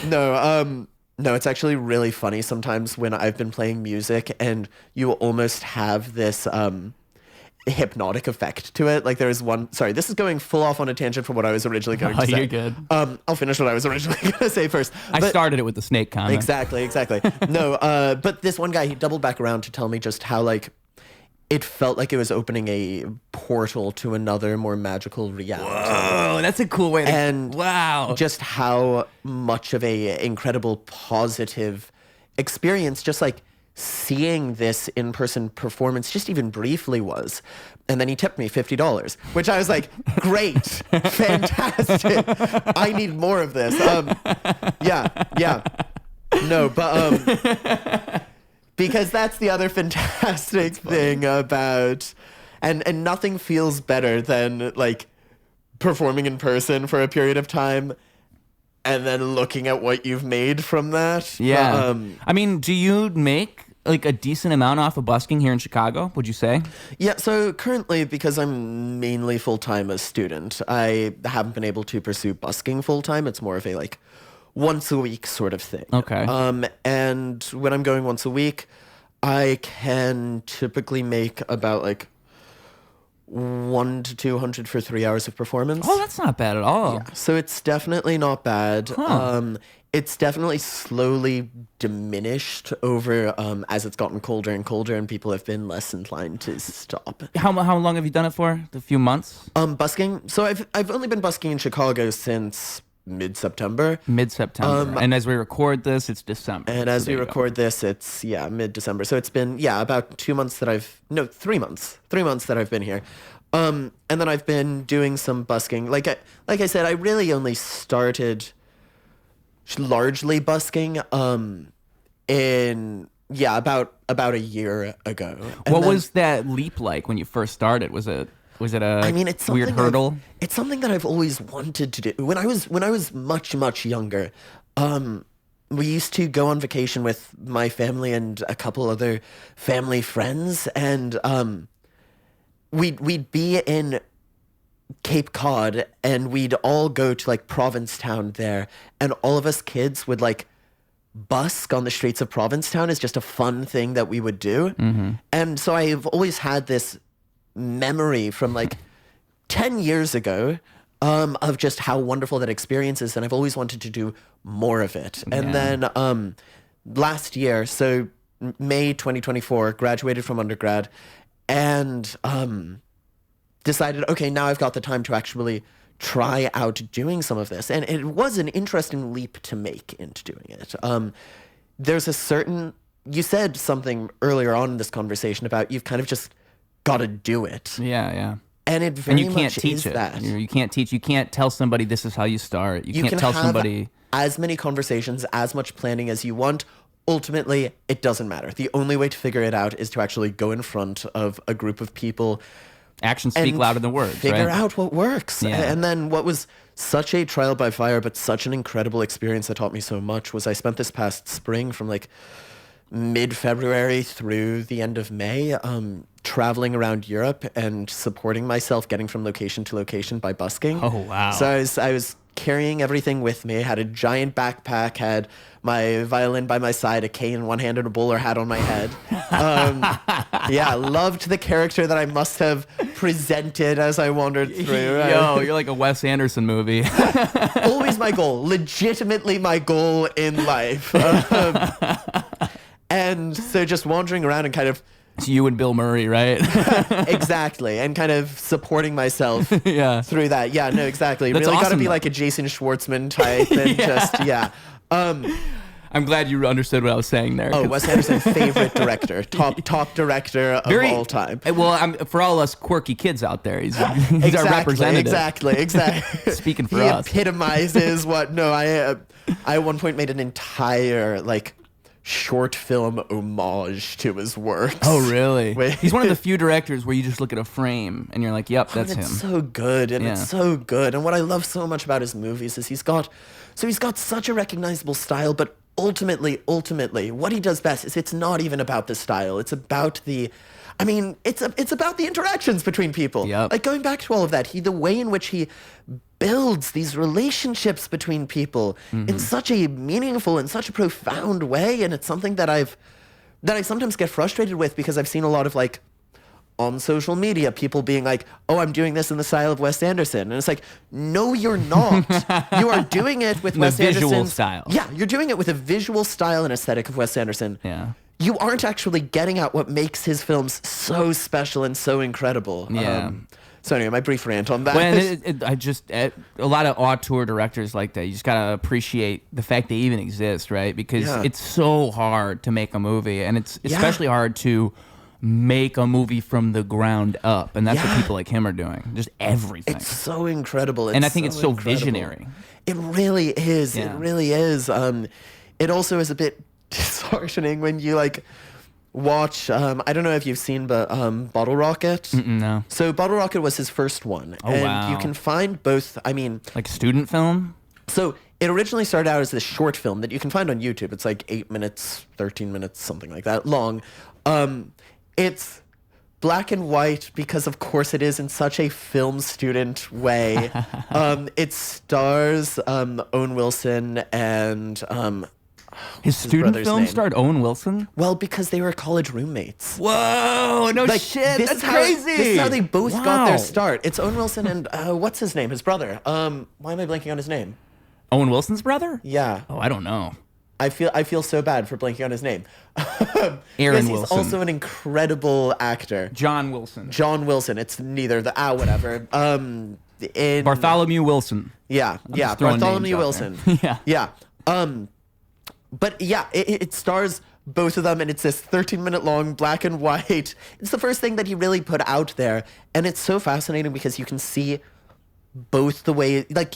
B: No, it's actually really funny sometimes when I've been playing music and you almost have this hypnotic effect to it. Like there is one... Sorry, this is going full off on a tangent from what I was originally going to say.
A: You're good.
B: I'll finish what I was originally going to say first.
A: I started it with the snake comment.
B: Exactly. No, but this one guy, he doubled back around to tell me just how, like, it felt like it was opening a portal to another, more magical reality.
A: Whoa, that's a cool way to...
B: And
A: wow.
B: Just how much of a incredible positive experience, just like seeing this in-person performance, just even briefly was. And then he tipped me $50, which I was like, great, fantastic. I need more of this. Yeah. No, but... Because that's the other fantastic thing about, and nothing feels better than like performing in person for a period of time and then looking at what you've made from that.
A: Yeah. I mean, do you make like a decent amount off of busking here in Chicago, would you say?
B: Yeah, so currently, because I'm mainly full-time a student, I haven't been able to pursue busking full-time. It's more of a like once a week sort of thing.
A: Okay.
B: And when I'm going once a week, I can typically make about like 100 to 200 for 3 hours of performance.
A: Oh, that's not bad at all.
B: Yeah, so it's definitely not bad. It's definitely slowly diminished over as it's gotten colder and colder, and people have been less inclined to stop.
A: How long have you done it for? A few months?
B: Busking. So I've only been busking in Chicago since mid-September.
A: Mid-September. And as we record this, it's December.
B: And as we record this, it's mid-December. So it's been about 2 months that 3 months. 3 months that I've been here. And then I've been doing some busking. Like I said, I really only started largely busking in about a year ago. And
A: what
B: then,
A: was that leap like when you first started? Was it a
B: it's
A: weird
B: something
A: hurdle?
B: It's something that I've always wanted to do. When I was much younger, we used to go on vacation with my family and a couple other family friends, and we'd be in Cape Cod, and we'd all go to like Provincetown there, and all of us kids would like busk on the streets of Provincetown is just a fun thing that we would do. And so I've always had this memory from like 10 years ago of just how wonderful that experience is. And I've always wanted to do more of it. And then last year, so May 2024, graduated from undergrad and decided, okay, now I've got the time to actually try out doing some of this. And it was an interesting leap to make into doing it. There's a certain, you said something earlier on in this conversation about you've kind of just got to do it.
A: Yeah.
B: And it very
A: And you can't
B: much
A: teach
B: is
A: it.
B: that.
A: You can't teach. You can't tell somebody this is how you start. You can't
B: can
A: tell
B: have
A: somebody
B: as many conversations, as much planning as you want. Ultimately, it doesn't matter. The only way to figure it out is to actually go in front of a group of people.
A: Actions speak
B: and
A: louder than words.
B: Figure
A: right?
B: out what works.
A: Yeah.
B: And then what was such a trial by fire, but such an incredible experience that taught me so much was I spent this past spring from like mid-February through the end of May traveling around Europe and supporting myself getting from location to location by busking.
A: Oh, wow.
B: So I was carrying everything with me. I had a giant backpack, had my violin by my side, a cane in one hand and a bowler hat on my head. Yeah, loved the character that I must have presented as I wandered through.
A: Yo, you're like a Wes Anderson movie.
B: Always my goal, legitimately my goal in life. And so just wandering around and kind of
A: It's you and Bill Murray, right?
B: exactly, and kind of supporting myself
A: Yeah.
B: through that. Yeah, no, exactly.
A: That's
B: Really got to
A: awesome,
B: be
A: though.
B: like a Jason Schwartzman type and
A: I'm glad you understood what I was saying there.
B: Oh,
A: 'cause-
B: Wes Anderson, favorite director, top director of all time.
A: Well, for all us quirky kids out there, he's our representative.
B: Exactly.
A: Speaking for
B: he
A: us.
B: epitomizes what. No, I at one point made an entire like short film homage to his works.
A: Oh, really?
B: Wait.
A: He's one of the few directors where you just look at a frame and you're like, yep, that's
B: And
A: him.
B: it's so good, and
A: Yeah.
B: it's so good. And what I love so much about his movies is he's got such a recognizable style, but ultimately, what he does best is it's not even about the style. It's about it's about the interactions between people.
A: Yep.
B: Like going back to all of that, the way in which he builds these relationships between people in such a meaningful and such a profound way, and it's something that I sometimes get frustrated with because I've seen a lot of like on social media, people being like, oh, I'm doing this in the style of Wes Anderson. And it's like, no, you're not. You are doing it with Wes
A: visual
B: Anderson's
A: style.
B: Yeah, you're doing it with a visual style and aesthetic of Wes Anderson.
A: Yeah.
B: You aren't actually getting at what makes his films so special and so incredible.
A: Yeah.
B: So anyway, my brief rant on that.
A: A lot of auteur directors like that. You just gotta appreciate the fact they even exist, right? Because
B: Yeah.
A: it's so hard to make a movie, and it's especially hard to make a movie from the ground up, and that's what
B: Yeah.
A: people like him are doing. Just everything.
B: It's so incredible.
A: And I think it's so
B: incredible.
A: visionary.
B: It really is.
A: Yeah.
B: It really is. It also is a bit disheartening when you like watch. I don't know if you've seen, but Bottle Rocket.
A: No,
B: So Bottle Rocket was his first one, and
A: wow.
B: you can find both. I mean,
A: like student film.
B: so it originally started out as this short film that you can find on YouTube. It's like 8 minutes, 13 minutes, something like that long. It's black and white because, of course, it is in such a film student way. It stars Owen Wilson and
A: His student
B: brother's
A: film
B: name?
A: starred Owen Wilson.
B: well, because they were college roommates.
A: Whoa! No shit.
B: This
A: That's
B: is how-
A: crazy.
B: This is how they both got
A: Wow.
B: their start. It's Owen Wilson and what's his name? His brother. Why am I blanking on his name?
A: Owen Wilson's brother?
B: Yeah.
A: Oh, I don't know.
B: I feel so bad for blanking on his name.
A: Aaron
B: He's
A: Wilson.
B: also an incredible actor.
A: John Wilson.
B: John Wilson. It's neither the whatever. In
A: Bartholomew Wilson.
B: Yeah,
A: just throwing
B: Bartholomew
A: names out
B: Wilson.
A: there. Yeah.
B: Yeah. But yeah, it stars both of them, and it's this 13-minute long black and white. It's the first thing that he really put out there, and it's so fascinating because you can see both the way, like,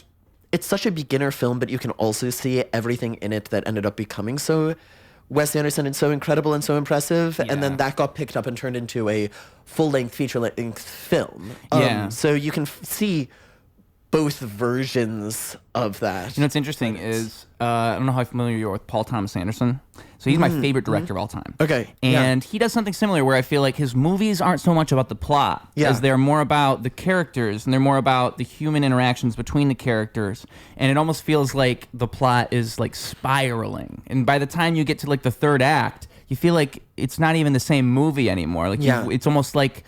B: it's such a beginner film, but you can also see everything in it that ended up becoming so Wes Anderson and so incredible and so impressive.
A: Yeah.
B: And then that got picked up and turned into a full-length, feature-length film.
A: Yeah.
B: So you can see both versions of that.
A: You know what's interesting is I don't know how familiar you are with Paul Thomas Anderson. So he's my favorite director of all time.
B: Okay.
A: And he does something similar where I feel like his movies aren't so much about the plot, as they're more about the characters and they're more about the human interactions between the characters. And it almost feels like the plot is like spiraling. And by the time you get to like the third act, you feel like it's not even the same movie anymore. Like it's almost like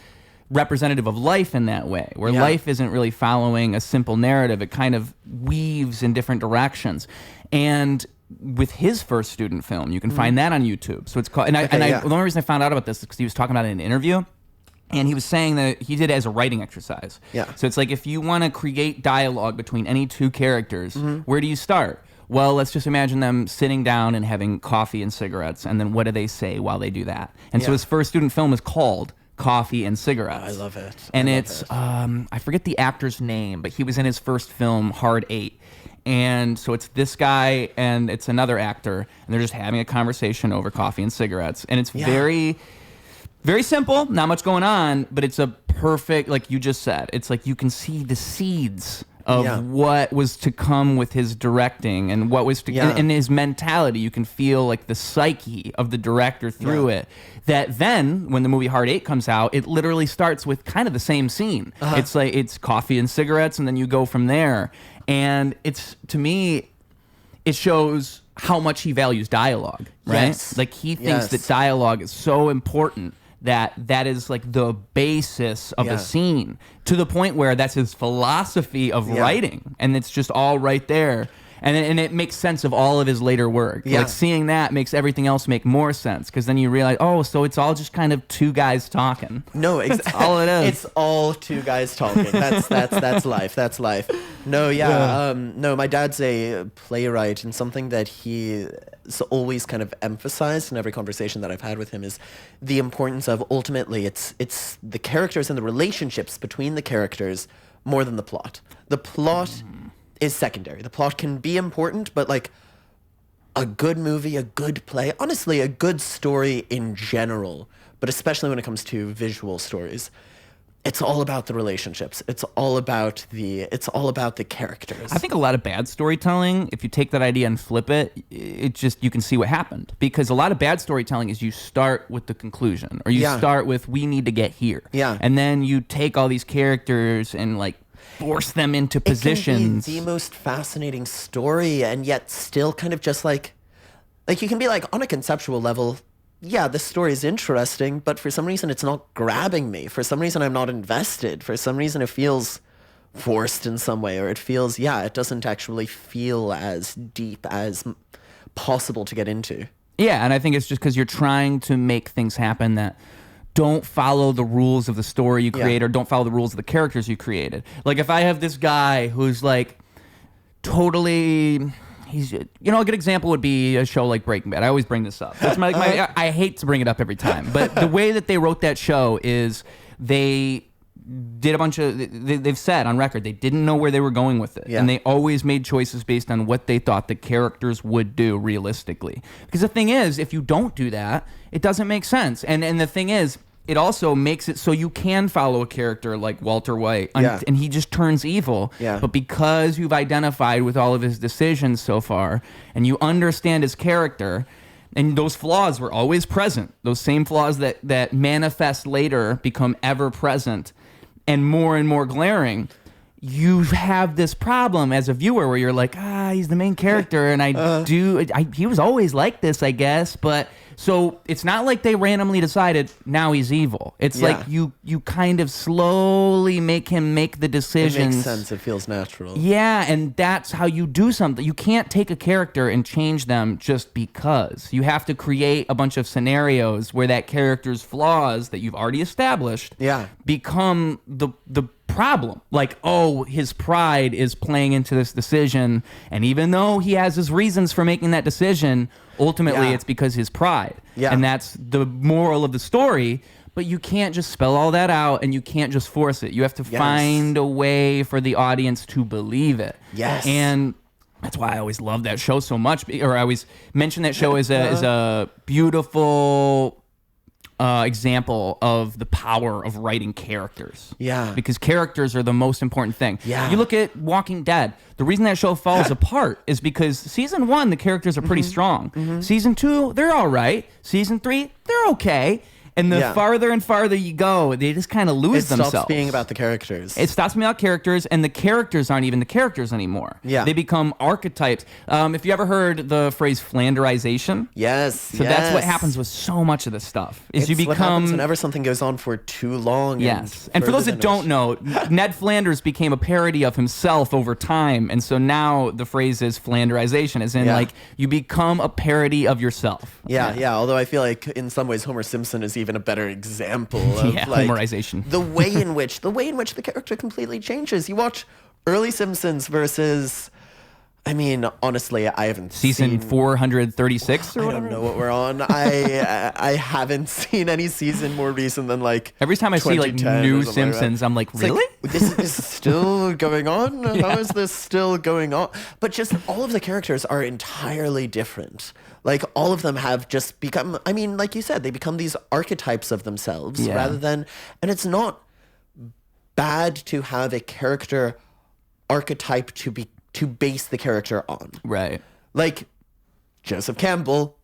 A: representative of life in that way, where life isn't really following a simple narrative. It kind of weaves in different directions. And with his first student film, you can find that on YouTube. So it's called, the only reason I found out about this is because he was talking about it in an interview. And he was saying that he did it as a writing exercise. Yeah. So it's like if you want to create dialogue between any two characters, where do you start? Well, let's just imagine them sitting down and having coffee and cigarettes, and then what do they say while they do that? And so his first student film is called Coffee and Cigarettes.
B: I love it.
A: And it's I forget the actor's name, but he was in his first film, Hard 8. And so it's this guy and it's another actor, and they're just having a conversation over coffee and cigarettes. And it's very, very simple, not much going on, but it's a perfect, like you just said, it's like you can see the seeds of what was to come with his directing and what was to and his mentality. You can feel like the psyche of the director through it. That then, when the movie Hard 8 comes out, it literally starts with kind of the same scene. It's like it's coffee and cigarettes, and then you go from there. And it's, to me, it shows how much he values dialogue, right?
B: Yes.
A: Like he thinks that dialogue is so important that is like the basis of the scene, to the point where that's his philosophy of writing, and it's just all right there. And it makes sense of all of his later work. Like seeing that makes everything else make more sense, because then you realize, oh, so it's all just kind of two guys talking.
B: No,
A: that's all it is.
B: It's all two guys talking. That's life. That's life. No, no, my dad's a playwright, and something that he's always kind of emphasized in every conversation that I've had with him is the importance of, ultimately, it's the characters and the relationships between the characters more than the plot. The plot is secondary. The plot can be important, but like a good movie, a good play, honestly, a good story in general, but especially when it comes to visual stories, it's all about the relationships. It's all about the characters.
A: I think a lot of bad storytelling, if you take that idea and flip it, you can see what happened. Because a lot of bad storytelling is you start with the conclusion, or you start with, we need to get here. Yeah. And then you take all these characters and like force them into positions.
B: It can be the most fascinating story, and yet still kind of just like you can be like, on a conceptual level, this story is interesting, but for some reason it's not grabbing me. For some reason I'm not invested. For some reason it feels forced in some way, or it feels, it doesn't actually feel as deep as possible to get into. Yeah,
A: and I think it's just because you're trying to make things happen that don't follow the rules of the story you create, or don't follow the rules of the characters you created. Like if I have this guy who's like totally, he's, a good example would be a show like Breaking Bad. I always bring this up. That's I hate to bring it up every time, but the way that they wrote that show is they did a bunch of, they've said on record, they didn't know where they were going with it. And they always made choices based on what they thought the characters would do realistically. Because the thing is, if you don't do that, it doesn't make sense. And the thing is, it also makes it so you can follow a character like Walter White, and he just turns evil. But because you've identified with all of his decisions so far, and you understand his character, and those flaws were always present, those same flaws that manifest later become ever present and more glaring, you have this problem as a viewer where you're like, he's the main character, and he was always like this, I guess, but... So it's not like they randomly decided now he's evil. It's like you kind of slowly make him make the decisions.
B: It makes sense. It feels natural.
A: Yeah, and that's how you do something. You can't take a character and change them just because. You have to create a bunch of scenarios where that character's flaws that you've already established become the problem. Like, his pride is playing into this decision, and even though he has his reasons for making that decision, ultimately it's because his pride. And that's the moral of the story. But you can't just spell all that out, and you can't just force it. You have to find a way for the audience to believe it. And that's why I always love that show so much, or I always mention that show as a beautiful example of the power of writing characters.
B: Yeah.
A: Because characters are the most important thing.
B: Yeah.
A: You look at Walking Dead. The reason that show falls apart is because season 1, the characters are pretty strong. Season 2, they're all right. Season 3, they're okay. And the farther and farther you go, they just kind of lose themselves.
B: It stops being about the characters.
A: It stops being about characters, and the characters aren't even the characters anymore.
B: Yeah.
A: They become archetypes. If you ever heard the phrase flanderization,
B: yes.
A: So that's what happens with so much of this stuff. Is
B: It's
A: you
B: what happens
A: become
B: whenever something goes on for too long.
A: yes. And for those that don't know, Ned Flanders became a parody of himself over time, and so now the phrase is flanderization, as in like you become a parody of yourself.
B: Yeah. Although I feel like in some ways Homer Simpson is even a better example of like
A: Homerization.
B: the way in which the character completely changes. You watch early Simpsons versus, I mean, honestly, I haven't
A: Season
B: seen
A: 436 or
B: I
A: whatever.
B: don't know what we're on. I haven't seen any season more recent than like
A: Every time I see like
B: 2010
A: new
B: or something like that.
A: Simpsons, I'm like,
B: It's
A: really?
B: like, this is still going on? How is this still going on? But just all of the characters are entirely different. Like all of them have just become, I mean, like you said, they become these archetypes of themselves rather than, and it's not bad to have a character archetype to base the character on.
A: Right.
B: Like Joseph Campbell,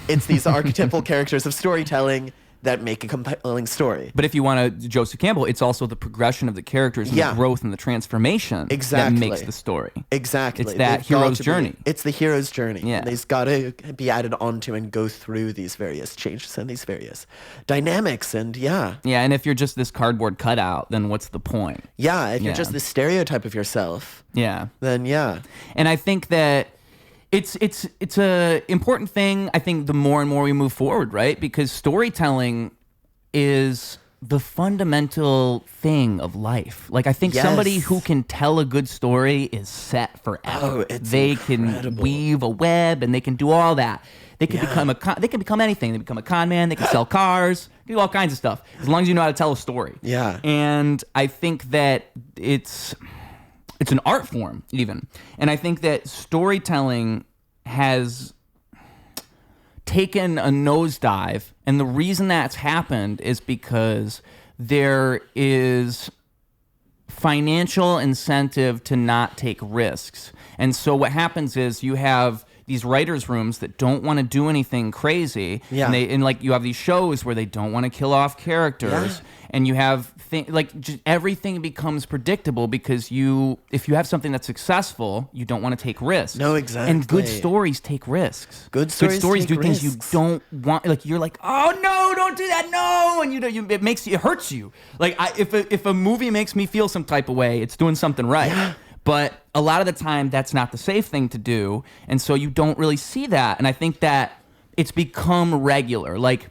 B: it's these archetypal characters of storytelling that make a compelling story.
A: But if you want to Joseph Campbell, it's also the progression of the characters and the growth and the transformation that makes the story.
B: Exactly.
A: It's that hero's journey.
B: It's the hero's journey.
A: Yeah.
B: And they've got to be added onto and go through these various changes and these various dynamics. And
A: Yeah, and if you're just this cardboard cutout, then what's the point?
B: Yeah, if you're just this stereotype of yourself, then
A: And I think that it's a important thing, I think, the more and more we move forward, right? Because storytelling is the fundamental thing of life. Like, I think somebody who can tell a good story is set forever. They
B: incredible.
A: can weave a web, and they can do all that. They can they can become anything. They become a con man. They can sell cars. Do all kinds of stuff as long as you know how to tell a story.
B: Yeah.
A: And I think that it's an art form even. And I think that storytelling has taken a nosedive. And the reason that's happened is because there is financial incentive to not take risks. And so what happens is you have these writers' rooms that don't want to do anything crazy.
B: Yeah.
A: And like you have these shows where they don't want to kill off characters.
B: Yeah.
A: And you have just everything becomes predictable because if you have something that's successful, you don't want to take risks.
B: No, exactly.
A: And good stories take risks.
B: Good stories take
A: do things you
B: risks.
A: don't want. Like you're like, oh no, don't do that, no, and it hurts you. Like if a movie makes me feel some type of way, it's doing something right.
B: Yeah.
A: But a lot of the time, that's not the safe thing to do, and so you don't really see that. And I think that it's become regular. Like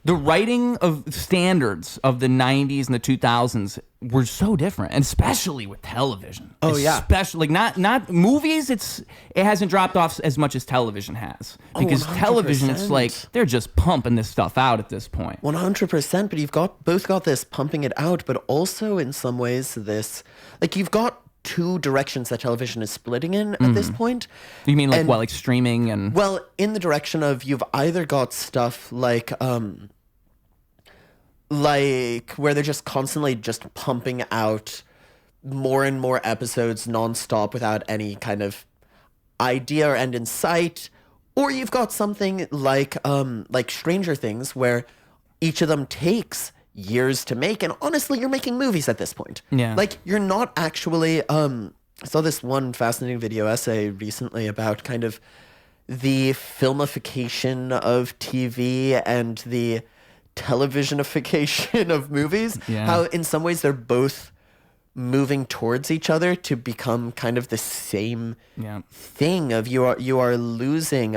A: the writing of standards of the 90s and the 2000s were so different, and especially with television.
B: Oh, yeah.
A: Especially not movies. It hasn't dropped off as much as television has, because
B: 100%.
A: television, it's like they're just pumping this stuff out at this point.
B: 100%, but you've both got this pumping it out, but also in some ways this, like you've got two directions that television is splitting in at this point.
A: You mean like streaming and
B: well, in the direction of you've either got stuff like where they're just constantly just pumping out more and more episodes nonstop without any kind of idea or end in sight, or you've got something like Stranger Things where each of them takes years to make, and honestly you're making movies at this point. Like you're not actually I saw this one fascinating video essay recently about kind of the filmification of TV and the televisionification of movies. How in some ways they're both moving towards each other to become kind of the same thing of you are losing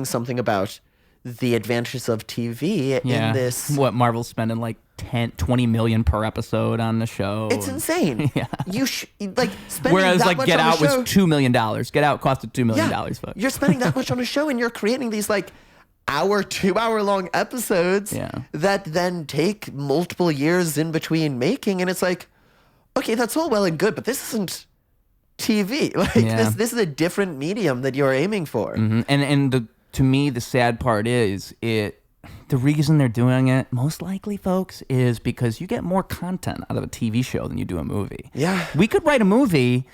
B: something about the advantages of TV in this.
A: What Marvel's spending like 20 million per episode on the show.
B: It's insane. You spending
A: Whereas
B: that
A: like
B: much
A: Get
B: on a
A: Out was
B: show,
A: $2 million. Get Out costed $2 million. Folks.
B: You're spending that much on a show and you're creating these like 2-hour long episodes that then take multiple years in between making, and it's like, okay, that's all well and good, but this isn't TV. Like this is a different medium that you're aiming for.
A: And to me, the sad part is the reason they're doing it, most likely, folks, is because you get more content out of a TV show than you do a movie.
B: Yeah.
A: We could write a movie.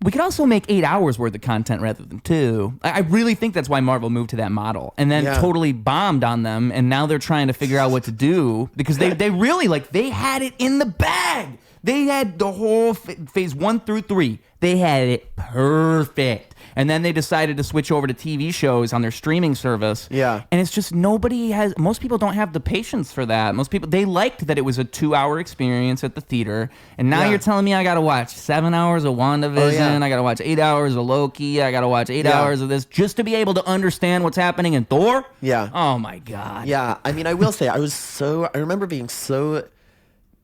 A: We could also make 8 hours worth of content rather than 2. I really think that's why Marvel moved to that model and then totally bombed on them. And now they're trying to figure out what to do because they really, like, they had it in the bag. They had the whole phase 1 through 3. They had it perfect. And then they decided to switch over to TV shows on their streaming service.
B: Yeah.
A: And it's just most people don't have the patience for that. Most people, they liked that it was a 2-hour experience at the theater. And now you're telling me I got to watch 7 hours of WandaVision. I got to watch 8 hours of Loki. I got to watch 8 hours of this just to be able to understand what's happening in Thor?
B: Yeah.
A: Oh my God.
B: Yeah. I mean, I will say, I remember being so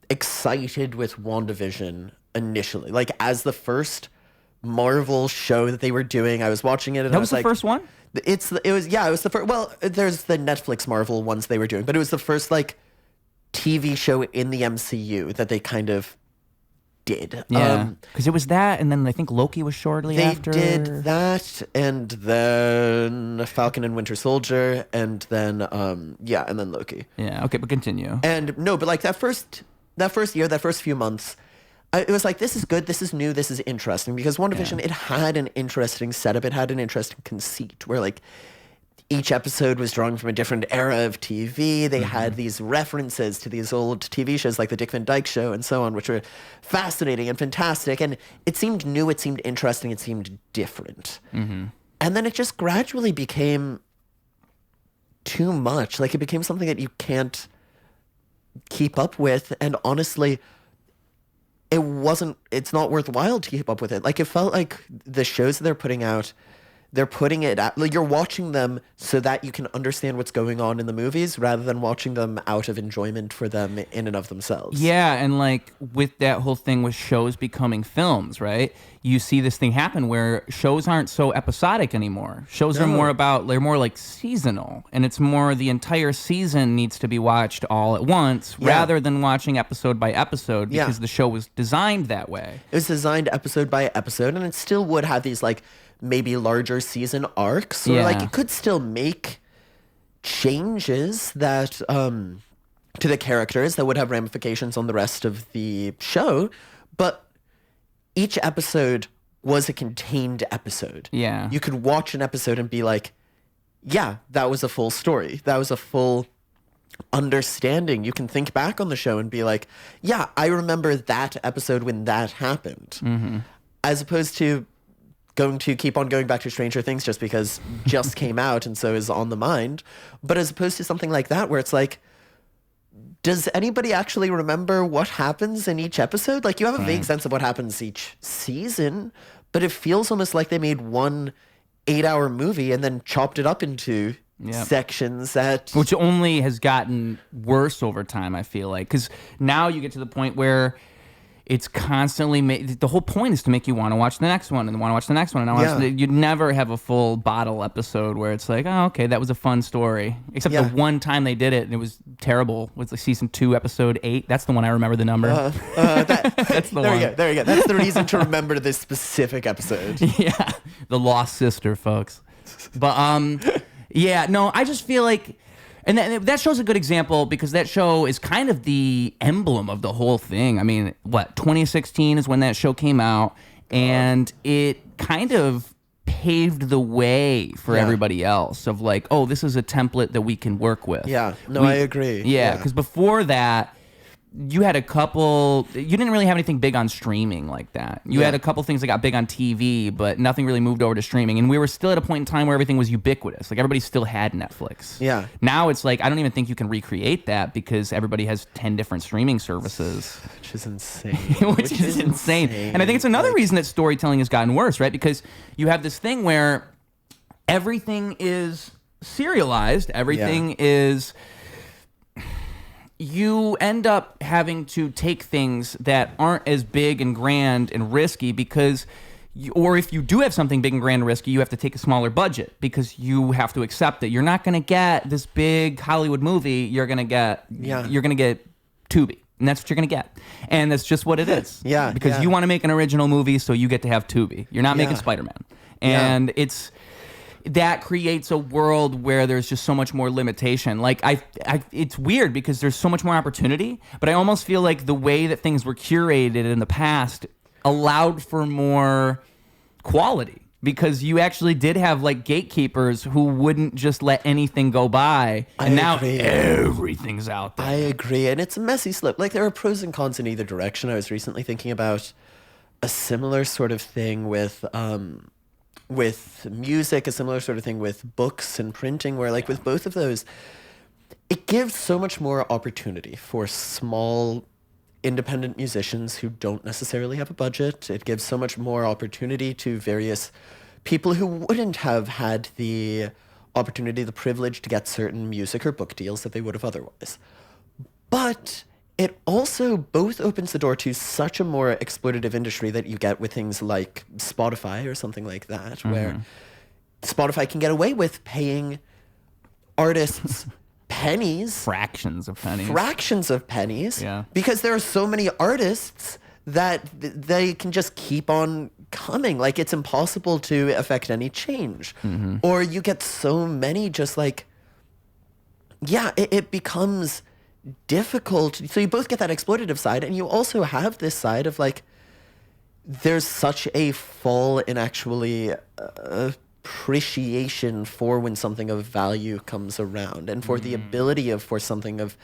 B: excited with WandaVision initially. Like, as the first Marvel show that they were doing, I was watching it and
A: that
B: I
A: was
B: was
A: the
B: like,
A: first one?
B: it was the first. Well, there's the Netflix Marvel ones they were doing, but it was the first like TV show in the MCU that they kind of did.
A: Yeah, because it was that, and then I think Loki was shortly after.
B: They did that, and then Falcon and Winter Soldier, and then and then Loki.
A: Yeah, okay, but continue.
B: And no, but like that first year, that first few months, it was like, this is good, this is new, this is interesting, because WandaVision, it had an interesting setup, it had an interesting conceit, where like each episode was drawing from a different era of TV. They had these references to these old TV shows like the Dick Van Dyke Show and so on, which were fascinating and fantastic, and it seemed new, it seemed interesting, it seemed different. And then it just gradually became too much. Like, it became something that you can't keep up with, and honestly, it's not worthwhile to keep up with it. Like, it felt like the shows that they're putting out, they're putting it at, like, you're watching them so that you can understand what's going on in the movies rather than watching them out of enjoyment for them in and of themselves.
A: Yeah, and like with that whole thing with shows becoming films, right? You see this thing happen where shows aren't so episodic anymore. Shows are they're more like seasonal, and it's more the entire season needs to be watched all at once rather than watching episode by episode because the show was designed that way.
B: It was designed episode by episode, and it still would have these like maybe larger season arcs, or like it could still make changes that to the characters that would have ramifications on the rest of the show, but each episode was a contained episode. Yeah. You could watch an episode and be like, yeah, that was a full story. That was a full understanding. You can think back on the show and be like, yeah, I remember that episode when that happened. As opposed to keep on going back to Stranger Things just because just came out and so is on the mind. But as opposed to something like that where it's like, does anybody actually remember what happens in each episode? Like, you have a vague sense of what happens each season, but it feels almost like they made one 8-hour movie and then chopped it up into sections
A: which only has gotten worse over time, I feel like. Because now you get to the point where it's constantly the whole point is to make you want to watch the next one and want to watch the next one and you'd never have a full bottle episode where it's like, oh, okay, that was a fun story, except the one time they did it and it was terrible. It was like season 2 episode 8. That's the one I remember the number. That's the one.
B: There you go. That's the reason to remember this specific episode.
A: Yeah, the lost sister, folks. But I just feel like, and that show's a good example because that show is kind of the emblem of the whole thing. I mean, 2016 is when that show came out, and it kind of paved the way for everybody else of like, oh, this is a template that we can work with.
B: Yeah, I agree.
A: Yeah, because before that, you had a couple, you didn't really have anything big on streaming like that. You had a couple things that got big on TV, but nothing really moved over to streaming. And we were still at a point in time where everything was ubiquitous. Like, everybody still had Netflix. Yeah. Now it's like, I don't even think you can recreate that because everybody has 10 different streaming services.
B: Which is insane.
A: Which is insane. And I think it's another reason that storytelling has gotten worse, right? Because you have this thing where everything is serialized. Everything is... You end up having to take things that aren't as big and grand and risky because, or if you do have something big and grand and risky, you have to take a smaller budget because you have to accept it. You're not going to get this big Hollywood movie. You're going to get, you're going to get Tubi. And that's what you're going to get. And that's just what it is. Because you want to make an original movie, so you get to have Tubi. You're not making Spider-Man. And it's that creates a world where there's just so much more limitation. Like it's weird because there's so much more opportunity, but I almost feel like the way that things were curated in the past allowed for more quality. Because you actually did have like gatekeepers who wouldn't just let anything go by, and now everything's out there.
B: I agree, and it's a messy slip. Like there are pros and cons in either direction. I was recently thinking about a similar sort of thing with music, a similar sort of thing with books and printing, where like with both of those, it gives so much more opportunity for small independent musicians who don't necessarily have a budget. It gives so much more opportunity to various people who wouldn't have had the opportunity, the privilege to get certain music or book deals that they would have otherwise. But it also both opens the door to such a more exploitative industry that you get with things like Spotify or something like that, where Spotify can get away with paying artists pennies.
A: Fractions of pennies. Yeah.
B: Because there are so many artists that they can just keep on coming. Like, it's impossible to affect any change. Or you get so many just like, it becomes difficult. So you both get that exploitative side, and you also have this side of like, there's such a fall in actually appreciation for when something of value comes around, and for the ability for something of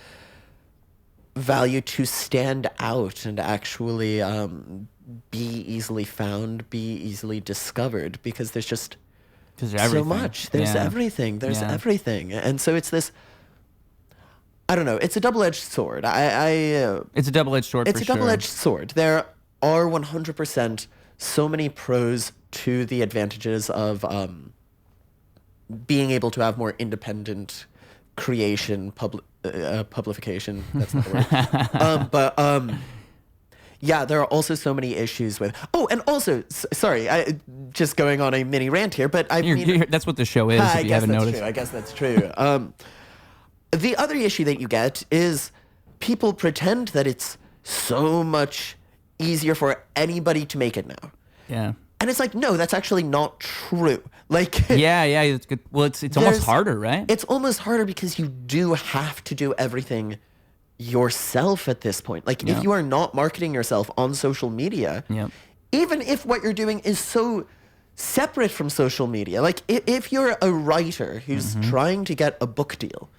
B: value to stand out and actually be easily found, be easily discovered, because there's just so much. There's everything. There's everything. And so it's this, I don't know, it's a double-edged sword.
A: It's a double-edged sword.
B: It's a double-edged sword. There are 100% so many pros to the advantages of being able to have more independent creation, publication. That's not the word. Yeah, there are also so many issues with. Oh, and also, sorry, just going on a mini rant here, but I mean,
A: that's what the show is. If you haven't noticed,
B: I guess that's true. The other issue that you get is people pretend that it's so much easier for anybody to make it now.
A: Yeah.
B: And it's like, no, that's actually not true. Like,
A: it's good. Well, it's almost harder, right?
B: It's almost harder because you do have to do everything yourself at this point. Like, if you are not marketing yourself on social media, even if what you're doing is so separate from social media, like if you're a writer who's trying to get a book deal,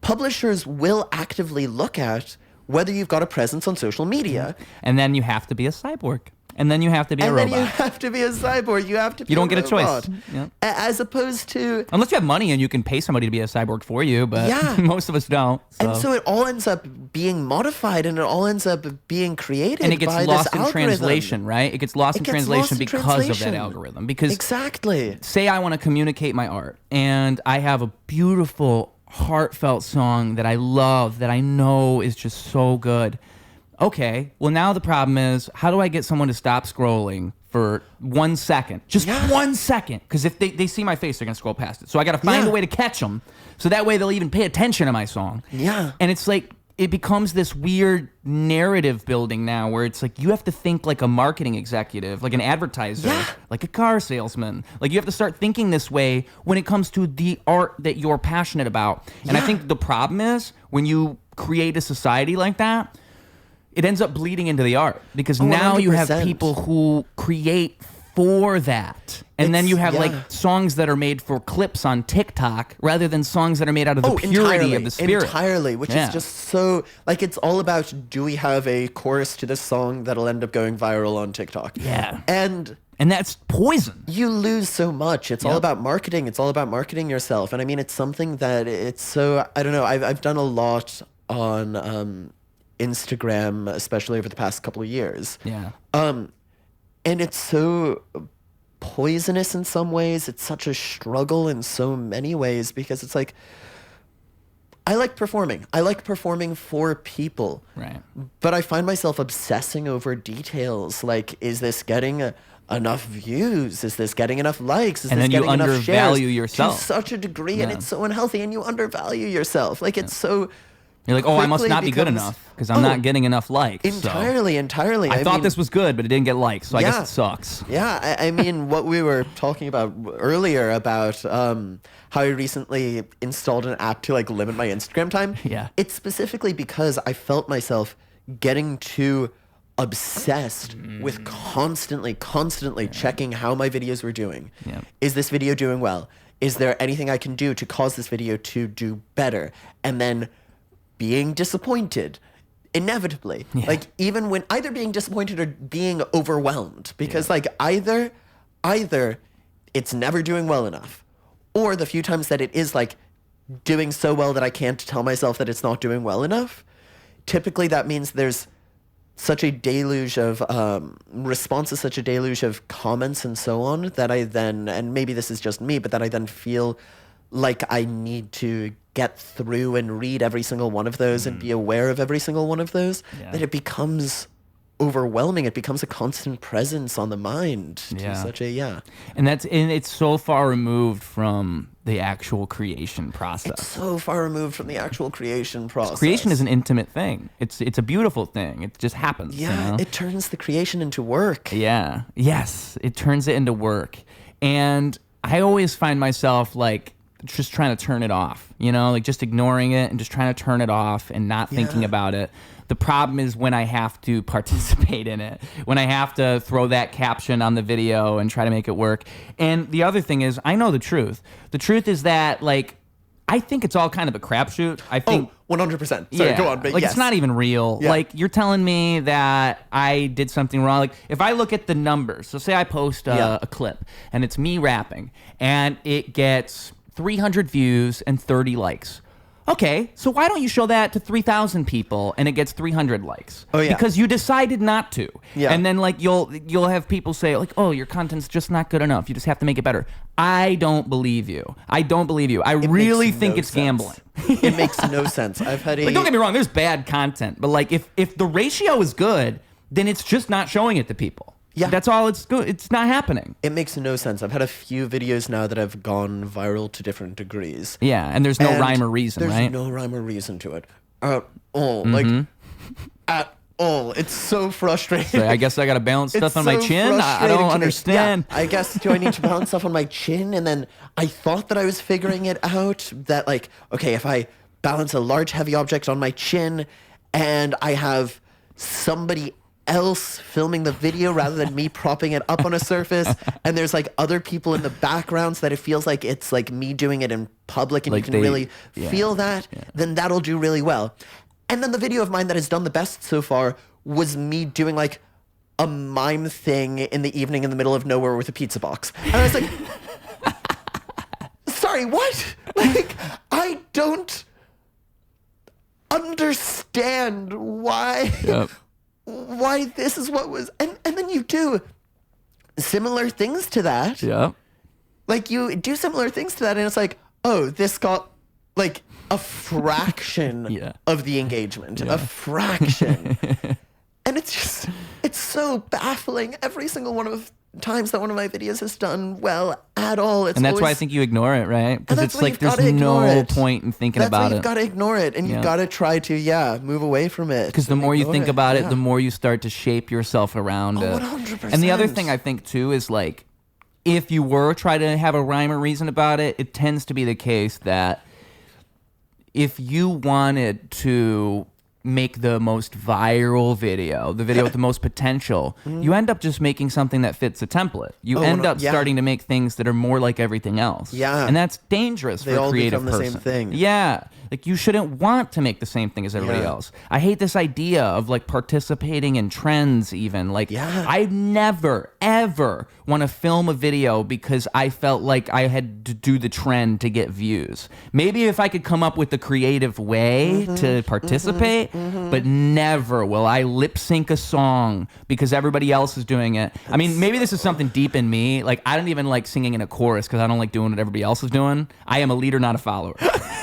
B: publishers will actively look at whether you've got a presence on social media.
A: And then you have to be a cyborg. And then you have to be a robot.
B: And then you have to be a cyborg. You have to be
A: You don't get
B: robot.
A: a choice. Yep.
B: As opposed to...
A: Unless you have money and you can pay somebody to be a cyborg for you, but most of us don't. So.
B: And so it all ends up being modified, and it all ends up being created by this algorithm.
A: And it gets lost in translation, right? It gets lost in translation because of that algorithm. Because
B: exactly.
A: Say I want to communicate my art, and I have a beautiful, heartfelt song that I love, that I know is just so good. Okay, well now the problem is, how do I get someone to stop scrolling for 1 second? Just 1 second. Because if they see my face, they're going to scroll past it. So I got to find a way to catch them, so that way they'll even pay attention to my song.
B: Yeah.
A: And it's like, it becomes this weird narrative building now where it's like you have to think like a marketing executive, like an advertiser, like a car salesman. Like you have to start thinking this way when it comes to the art that you're passionate about. And I think the problem is when you create a society like that, it ends up bleeding into the art, because now
B: 100%.
A: You have people who create for that. And then you have like songs that are made for clips on TikTok rather than songs that are made out of the purity of the spirit.
B: Entirely, which is just so, like, it's all about, do we have a chorus to this song that'll end up going viral on TikTok?
A: Yeah.
B: And
A: that's poison.
B: You lose so much. It's all about marketing. It's all about marketing yourself. And I mean, it's something that it's so, I don't know, I've done a lot on Instagram, especially over the past couple of years.
A: Yeah.
B: And it's so poisonous in some ways. It's such a struggle in so many ways, because it's like, I like performing. I like performing for people.
A: Right.
B: But I find myself obsessing over details. Like, is this getting enough views? Is this getting enough likes? Is
A: and
B: this
A: then
B: getting
A: you
B: enough
A: undervalue
B: shares?
A: yourself.
B: To such a degree, and it's so unhealthy, and you undervalue yourself. Like, it's so
A: You're like, oh, I must
B: quickly
A: not be good
B: becomes-
A: enough because I'm not getting enough likes. so.
B: Entirely.
A: I thought
B: mean,
A: this was good, but it didn't get likes, so I guess
B: Yeah.
A: it sucks.
B: Yeah, I mean, what we were talking about earlier about how I recently installed an app to like limit my Instagram time.
A: Yeah.
B: It's specifically because I felt myself getting too obsessed with constantly checking how my videos were doing.
A: Yeah.
B: Is this video doing well? Is there anything I can do to cause this video to do better? And then being disappointed inevitably.
A: Yeah.
B: Like even when either being disappointed or being overwhelmed because like either it's never doing well enough or the few times that it is like doing so well that I can't tell myself that it's not doing well enough, typically that means there's such a deluge of responses, such a deluge of comments and so on that I then, and maybe this is just me, but that I then feel like I need to get through and read every single one of those and be aware of every single one of those, that it becomes overwhelming. It becomes a constant presence on the mind to such a,
A: And it's so far removed from the actual creation process.
B: so far removed from the actual creation process.
A: Creation is an intimate thing. It's a beautiful thing. It just happens.
B: Yeah,
A: you know?
B: it turns the creation into work.
A: Yeah. Yes. It turns it into work. And I always find myself like just trying to turn it off, you know, like just ignoring it and just trying to turn it off and not thinking about it. The problem is when I have to participate in it, when I have to throw that caption on the video and try to make it work. And the other thing is, I know the truth. The truth is that, like, I think it's all kind of a crapshoot. I think
B: 100%. Sorry, go on. But
A: like
B: yes.
A: it's not even real.
B: Yeah.
A: Like you're telling me that I did something wrong. Like if I look at the numbers, so say I post a clip and it's me rapping and it gets 300 views and 30 likes. Okay, so why don't you show that to 3,000 people and it gets 300 likes?
B: Oh, yeah.
A: Because you decided not to.
B: Yeah.
A: And then like you'll have people say like, "Oh, your content's just not good enough. You just have to make it better." I don't believe you. I really
B: makes
A: think
B: no
A: it's
B: sense.
A: gambling.
B: It makes no sense. I've had a
A: Like, don't get me wrong, there's bad content, but like if the ratio is good, then it's just not showing it to people.
B: Yeah.
A: That's all it's good. It's not happening.
B: It makes no sense. I've had a few videos now that have gone viral to different degrees.
A: Yeah, and there's no
B: And
A: rhyme or reason,
B: there's
A: right?
B: no rhyme or reason to it. At all. Like, at all. It's so frustrating.
A: So I guess I got to balance
B: It's
A: stuff on my
B: so
A: chin. I
B: frustrating
A: don't
B: to me.
A: understand.
B: Yeah, I guess, do I need to balance stuff on my chin? And then I thought that I was figuring it out, that like, okay, if I balance a large heavy object on my chin and I have somebody else filming the video rather than me propping it up on a surface, and there's like other people in the background so that it feels like it's like me doing it in public and
A: Like
B: you can really
A: yeah.
B: feel that, then that'll do really well. And then the video of mine that has done the best so far was me doing like a mime thing in the evening in the middle of nowhere with a pizza box. And I was like, sorry, what? Like, I don't understand why
A: Yep.
B: why this is what was, and then you do similar things to that.
A: Yeah.
B: Like you do similar things to that and it's like, oh, this got like a fraction
A: Yeah.
B: of the engagement, a fraction. And it's so baffling every single one of times that one of my videos has done well at all. It's
A: And that's why I
B: always,
A: think you ignore it, right? Because
B: that's
A: it's
B: why
A: like
B: you've
A: there's
B: gotta ignore
A: no
B: it.
A: point in thinking
B: that's
A: about
B: why you've
A: it.
B: got to ignore it and
A: Yeah.
B: you've got to try to, move away from it.
A: Because the
B: and
A: more you
B: ignore
A: think about it,
B: yeah.
A: the more you start to shape yourself around it.
B: 100%.
A: And the other thing I think too is like, if you were trying to have a rhyme or reason about it, it tends to be the case that if you wanted to make the most viral video, the video with the most potential, you end up just making something that fits a template. You end up
B: yeah.
A: starting to make things that are more like everything else.
B: Yeah.
A: And that's dangerous
B: They
A: for a
B: all
A: creative
B: become the
A: person.
B: same thing.
A: Yeah. Like you shouldn't want to make the same thing as everybody
B: Yeah.
A: else. I hate this idea of like participating in trends even. Like
B: Yeah.
A: I never ever want to film a video because I felt like I had to do the trend to get views. Maybe if I could come up with a creative way to participate, but never will I lip sync a song because everybody else is doing it. I mean, maybe this is something deep in me. Like I don't even like singing in a chorus because I don't like doing what everybody else is doing. I am a leader, not a follower.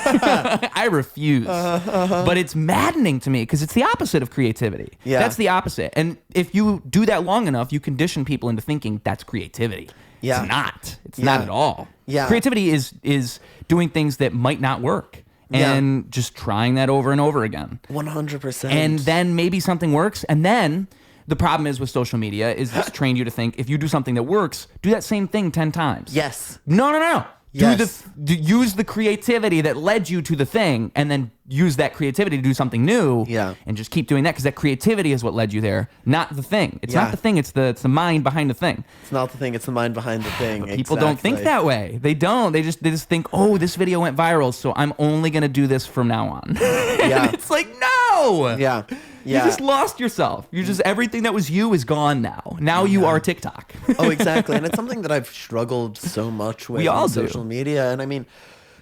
A: I refuse. But it's maddening to me because it's the opposite of creativity.
B: Yeah.
A: That's the opposite. And if you do that long enough, you condition people into thinking that's creativity.
B: Yeah.
A: It's not. It's
B: Yeah.
A: not at all.
B: Yeah.
A: Creativity is doing things that might not work and just trying that over and over again.
B: 100%.
A: And then maybe something works, and then the problem is with social media is it's trained you to think if you do something that works, do that same thing 10 times.
B: Yes.
A: No.
B: Yes.
A: Use the creativity that led you to the thing, and then use that creativity to do something new.
B: Yeah.
A: And just keep doing that, because that creativity is what led you there, not the thing. It's not the thing. It's the mind behind the thing.
B: It's not the thing. It's the mind behind the thing.
A: But people don't think that way. They don't. They just think, oh, this video went viral, so I'm only gonna do this from now on.
B: Yeah.
A: And it's like, no.
B: Yeah.
A: You just lost yourself. You just everything that was you is gone now. Now you are TikTok.
B: Oh, exactly. And it's something that I've struggled so much with on social media. And I mean,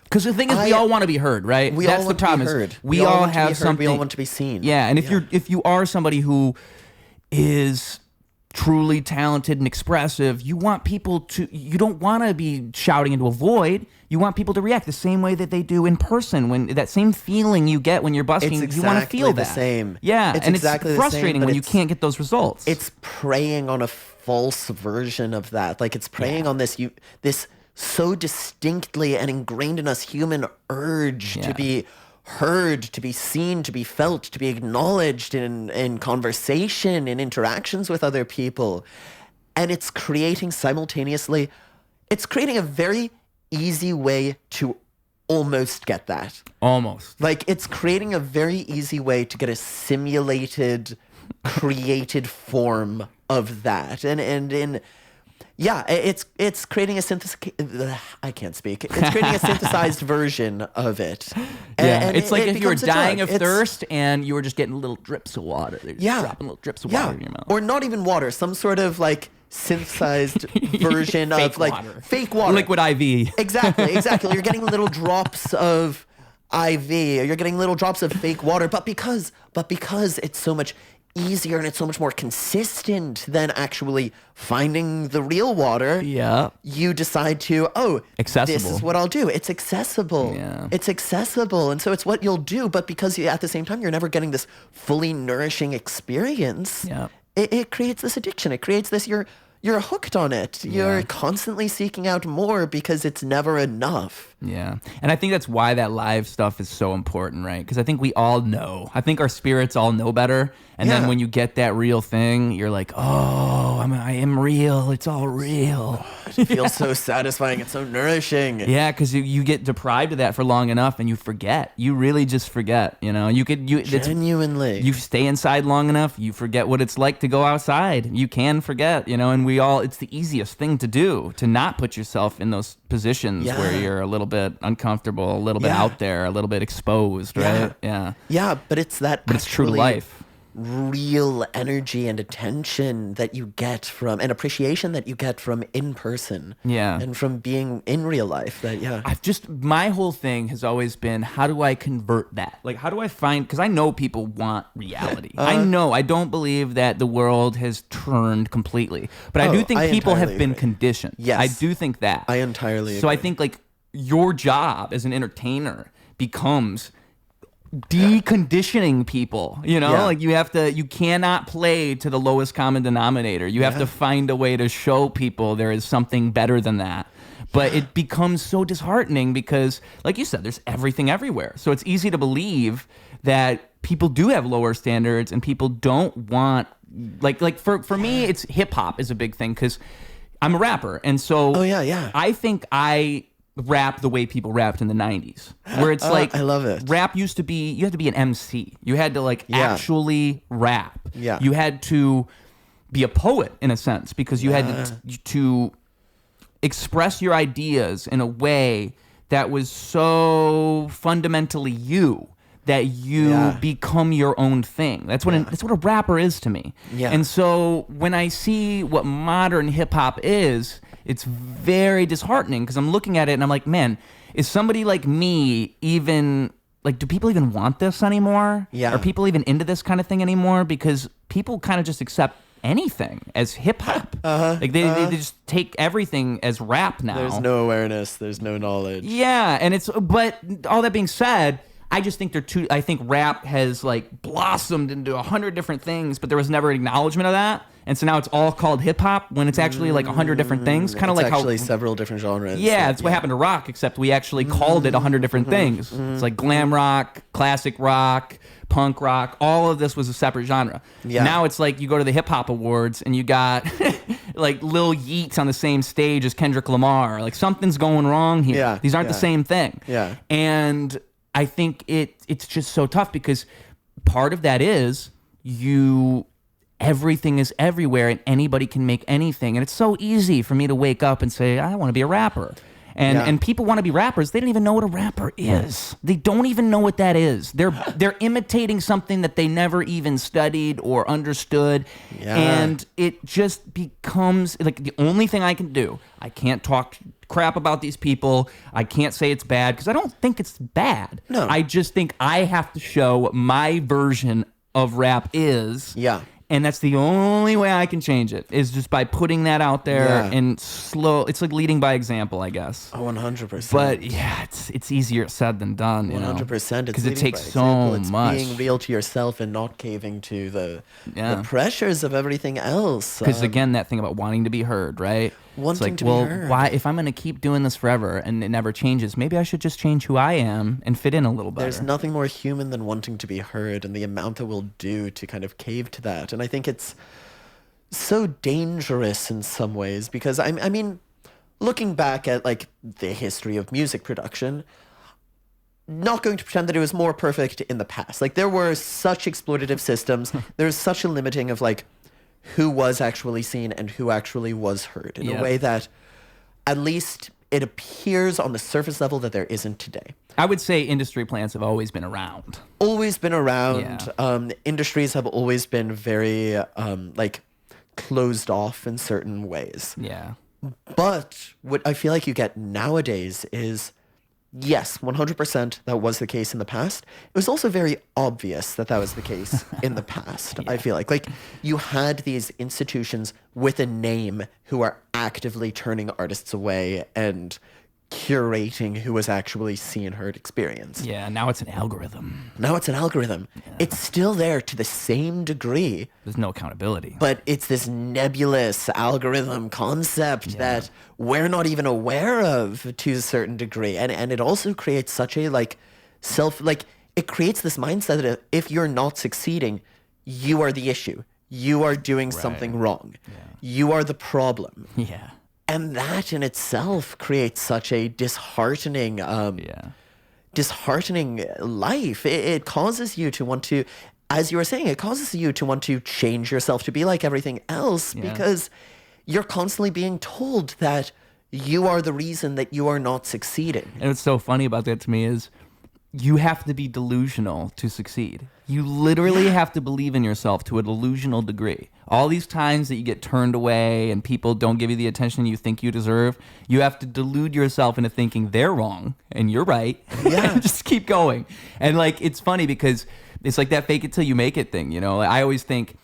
A: because the thing is, we all want to be heard, right?
B: That's
A: the problem.
B: Heard.
A: We all have something.
B: We all want to be seen.
A: Yeah, and if you are somebody who is truly talented and expressive, you want people to. You don't want to be shouting into a void. You want people to react the same way that they do in person. When that same feeling you get when you're busking, you want to feel that.
B: It's exactly the same.
A: Yeah,
B: it's
A: and
B: exactly
A: it's frustrating when you can't get those results.
B: It's preying on a false version of that. Like it's preying on this so distinctly and ingrained in us human urge to be heard, to be seen, to be felt, to be acknowledged in conversation, in interactions with other people. And it's creating a very easy way to almost get that.
A: Almost.
B: Like it's creating a very easy way to get a simulated, created form of that. It's creating a I can't speak. It's creating a synthesized version of it. And
A: it's like if you were dying of
B: It's-
A: thirst and you were just getting little drips of water. They're just dropping little drips of water in your mouth.
B: Or not even water, some sort of like synthesized version of like
A: water.
B: fake water.
A: Liquid IV.
B: Exactly. You're getting little drops of IV, or you're getting little drops of fake water, but because it's so much easier and it's so much more consistent than actually finding the real water.
A: Yeah.
B: You decide to,
A: accessible.
B: This is what I'll do. It's accessible.
A: Yeah.
B: It's accessible. And so it's what you'll do, but because at the same time you're never getting this fully nourishing experience.
A: Yeah.
B: It creates this addiction. It creates this you're hooked on it. You're constantly seeking out more because it's never enough.
A: Yeah. And I think that's why that live stuff is so important, right? Because I think we all know. I think our spirits all know better. And then when you get that real thing, you're like, oh, I am real. It's all real.
B: It feels so satisfying. It's so nourishing.
A: Yeah, because you get deprived of that for long enough and you forget. You really just forget,
B: Genuinely.
A: You stay inside long enough, you forget what it's like to go outside. You can forget, and it's the easiest thing to do, to not put yourself in those positions where you're a little bit uncomfortable, a little bit out there, a little bit exposed, right? Yeah.
B: Yeah, but it's
A: true to life.
B: Real energy and attention that you get from, and appreciation that you get from in person.
A: Yeah.
B: And from being in real life.
A: My whole thing has always been, how do I convert that? Like, how do I find, because I know people want reality. I don't believe that the world has turned completely, but I do think people have been conditioned.
B: Yes.
A: I do think that.
B: I entirely agree.
A: So I think like your job as an entertainer becomes deconditioning people, like you cannot play to the lowest common denominator. You have to find a way to show people there is something better than that. But it becomes so disheartening because, like you said, there's everything everywhere. So it's easy to believe that people do have lower standards and people don't want, like for me, it's hip hop is a big thing because I'm a rapper. And so I think I rap the way people rapped in the 90s, where it's like,
B: I love it.
A: Rap used to be, you had to be an MC. You had to actually rap.
B: Yeah.
A: You had to be a poet in a sense because you had to express your ideas in a way that was so fundamentally you that you become your own thing. That's what that's what a rapper is to me. Yeah. And so when I see what modern hip hop is, it's very disheartening because I'm looking at it and I'm like, man, is somebody like me even, like, do people even want this anymore? Yeah. Are people even into this kind of thing anymore? Because people kind of just accept anything as hip hop. Like they just take everything as rap now.
B: There's no awareness. There's no knowledge.
A: Yeah. And but all that being said, I just think I think rap has like blossomed into 100 different things, but there was never an acknowledgement of that. And so now it's all called hip hop when it's actually like 100 different things. Kind of like
B: actually several different genres.
A: Yeah, that's what happened to rock, except we actually called it 100 different things. It's like glam rock, classic rock, punk rock. All of this was a separate genre.
B: Yeah.
A: Now it's like you go to the hip hop awards and you got like Lil Yeats on the same stage as Kendrick Lamar. Like something's going wrong here.
B: Yeah,
A: These aren't the same thing.
B: Yeah.
A: And I think it's just so tough because part of that is everything is everywhere and anybody can make anything. And it's so easy for me to wake up and say, I want to be a rapper. And people want to be rappers. They don't even know what a rapper is. They don't even know what that is. They're imitating something that they never even studied or understood.
B: Yeah.
A: And it just becomes like the only thing I can do. I can't talk crap about these people. I can't say it's bad because I don't think it's bad.
B: No.
A: I just think I have to show my version of rap is.
B: Yeah.
A: And that's the only way I can change it is just by putting that out there and it's like leading by example, I guess.
B: Oh, 100%.
A: But yeah, it's easier said than done.
B: 100%.
A: Because it takes
B: so
A: much.
B: It's being real to yourself and not caving to the pressures of everything else.
A: Because again, that thing about wanting to be heard, right?
B: Wanting to
A: be
B: heard.
A: Why? If I'm going to keep doing this forever and it never changes, maybe I should just change who I am and fit in a little better.
B: There's nothing more human than wanting to be heard, and the amount that we'll do to kind of cave to that. And I think it's so dangerous in some ways because I mean, looking back at like the history of music production, not going to pretend that it was more perfect in the past. Like there were such exploitative systems. There's such a limiting of like who was actually seen and who actually was heard in a way that at least it appears on the surface level that there isn't today.
A: I would say industry plants have always been around.
B: Always been around. Yeah. Industries have always been very like closed off in certain ways.
A: Yeah.
B: But what I feel like you get nowadays is, yes, 100% that was the case in the past. It was also very obvious that was the case in the past, I feel like. Like, you had these institutions with a name who are actively turning artists away and curating who was actually seen, heard, experienced.
A: Yeah, now it's an algorithm.
B: Yeah. It's still there to the same degree.
A: There's no accountability.
B: But it's this nebulous algorithm concept that we're not even aware of to a certain degree. And it also creates such a it creates this mindset that if you're not succeeding, you are the issue. You are doing something wrong. Yeah. You are the problem.
A: Yeah.
B: And that in itself creates such a disheartening life. It causes you to want to, as you were saying, it causes you to want to change yourself to be like everything else because you're constantly being told that you are the reason that you are not succeeding.
A: And what's so funny about that to me is you have to be delusional to succeed. You literally have to believe in yourself to a delusional degree. All these times that you get turned away and people don't give you the attention you think you deserve, you have to delude yourself into thinking they're wrong and you're right. Yeah. And just keep going. And like, it's funny because it's like that fake it till you make it thing, you know? Like, I always think,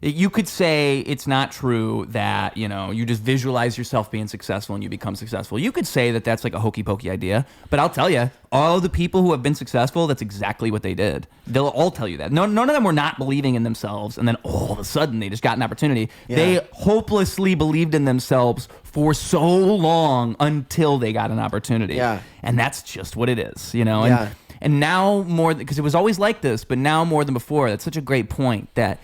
A: you could say it's not true that, you just visualize yourself being successful and you become successful. You could say that that's like a hokey pokey idea, but I'll tell you, all the people who have been successful, that's exactly what they did. They'll all tell you that. None of them were not believing in themselves and then all of a sudden they just got an opportunity. Yeah. They hopelessly believed in themselves for so long until they got an opportunity. Yeah. And that's just what it is, And now more, because it was always like this, but now more than before, that's such a great point that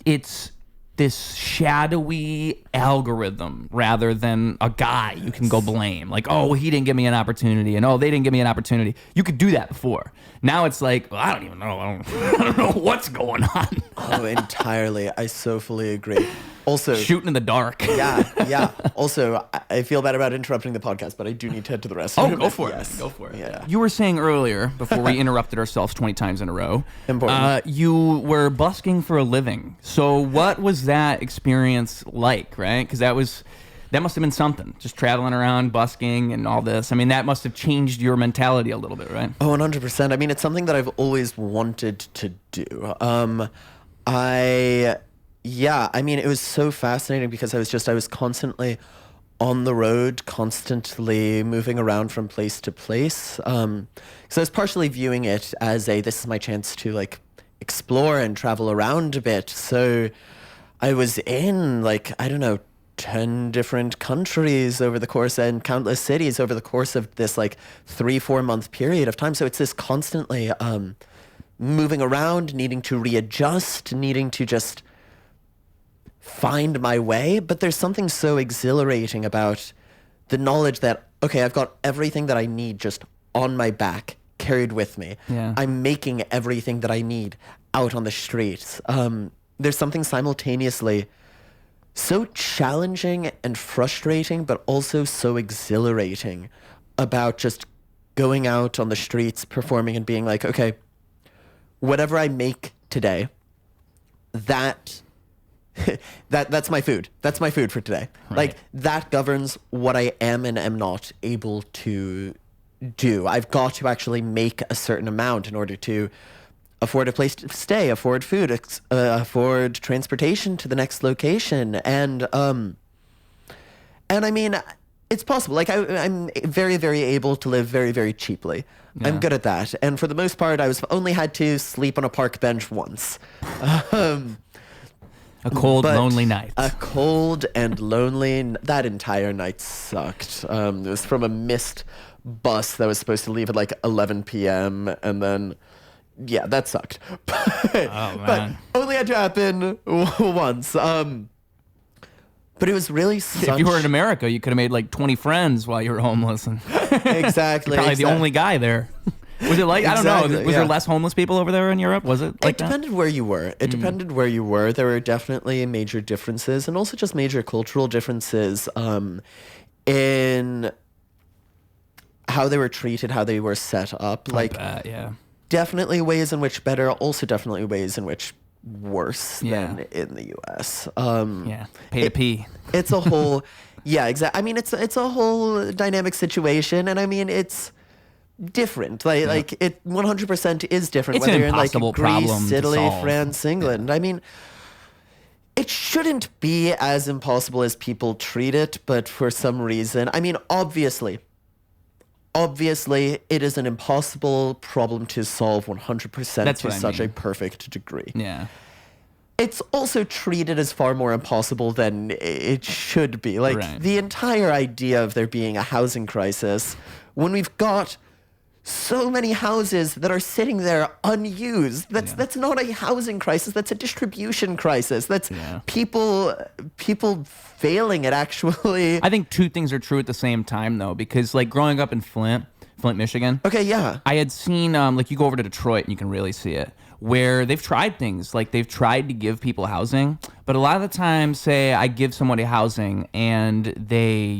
A: it's this shadowy algorithm rather than a guy you can go blame. Like, oh, he didn't give me an opportunity, and oh, they didn't give me an opportunity. You could do that before. Now it's like, well, I don't even know. I don't know what's going on.
B: Oh, entirely. I so fully agree. Also,
A: shooting in the dark.
B: Yeah. Also, I feel bad about interrupting the podcast, but I do need to head to the restroom.
A: Oh, go for it. Go for it.
B: Yeah.
A: You were saying earlier, before we interrupted ourselves 20 times in a row,
B: important.
A: You were busking for a living. So what was that experience like, right? Because that must have been something, just traveling around, busking and all this. I mean, that must have changed your mentality a little bit, right?
B: Oh, 100%. I mean, it's something that I've always wanted to do. I mean, it was so fascinating because I was constantly on the road, constantly moving around from place to place. So I was partially viewing it as this is my chance to like explore and travel around a bit. So I was in like, I don't know, 10 different countries over the course and countless cities over the course of this like 3-4 month period of time. So it's this constantly moving around, needing to readjust, needing to just find my way. But there's something so exhilarating about the knowledge that, okay, I've got everything that I need just on my back, carried with me.
A: Yeah.
B: I'm making everything that I need out on the streets. There's something simultaneously so challenging and frustrating, but also so exhilarating about just going out on the streets, performing and being like, okay, whatever I make today, that's my food. That's my food for today.
A: Right.
B: Like that governs what I am and am not able to do. I've got to actually make a certain amount in order to afford a place to stay, afford food, afford transportation to the next location. And I mean, it's possible. Like I'm very, very able to live very, very cheaply.
A: Yeah.
B: I'm good at that. And for the most part, I was only had to sleep on a park bench once.
A: A cold, lonely night.
B: A cold and lonely, that entire night sucked. It was from a missed bus that was supposed to leave at like 11 p.m. and then, yeah, that sucked. But only had to happen once. But it was really such...
A: If you were in America, you could have made like 20 friends while you were homeless. And
B: Exactly.
A: You're probably the only guy there. Was it like, I don't know, was there
B: yeah.
A: less homeless people over there in Europe? Was it like
B: It depended where you were. It depended where you were. There were definitely major differences and also just major cultural differences in how they were treated, how they were set up. Like,
A: yeah.
B: definitely ways in which better, also definitely ways in which worse than in the U.S.
A: Pay to pee.
B: It's a whole, yeah, exactly. I mean, it's a whole dynamic situation, and I mean, it's different. Like it 100% is different.
A: It's
B: whether
A: an
B: you're in like
A: impossible problem
B: Greece,
A: to
B: Italy,
A: solve.
B: France, England. I mean, it shouldn't be as impossible as people treat it, but for some reason, I mean, obviously, it is an impossible problem to solve 100% to such a perfect degree.
A: Yeah.
B: It's also treated as far more impossible than it should be. Like,
A: Right.
B: the entire idea of there being a housing crisis, when we've got so many houses that are sitting there unused, that's not a housing crisis, that's a distribution crisis. That's people failing at actually...
A: I think two things are true at the same time, though, because like growing up in Flint, Michigan.
B: Okay, yeah.
A: I had seen, like you go over to Detroit and you can really see it, where they've tried things, like they've tried to give people housing, but a lot of the time, say I give somebody housing and they,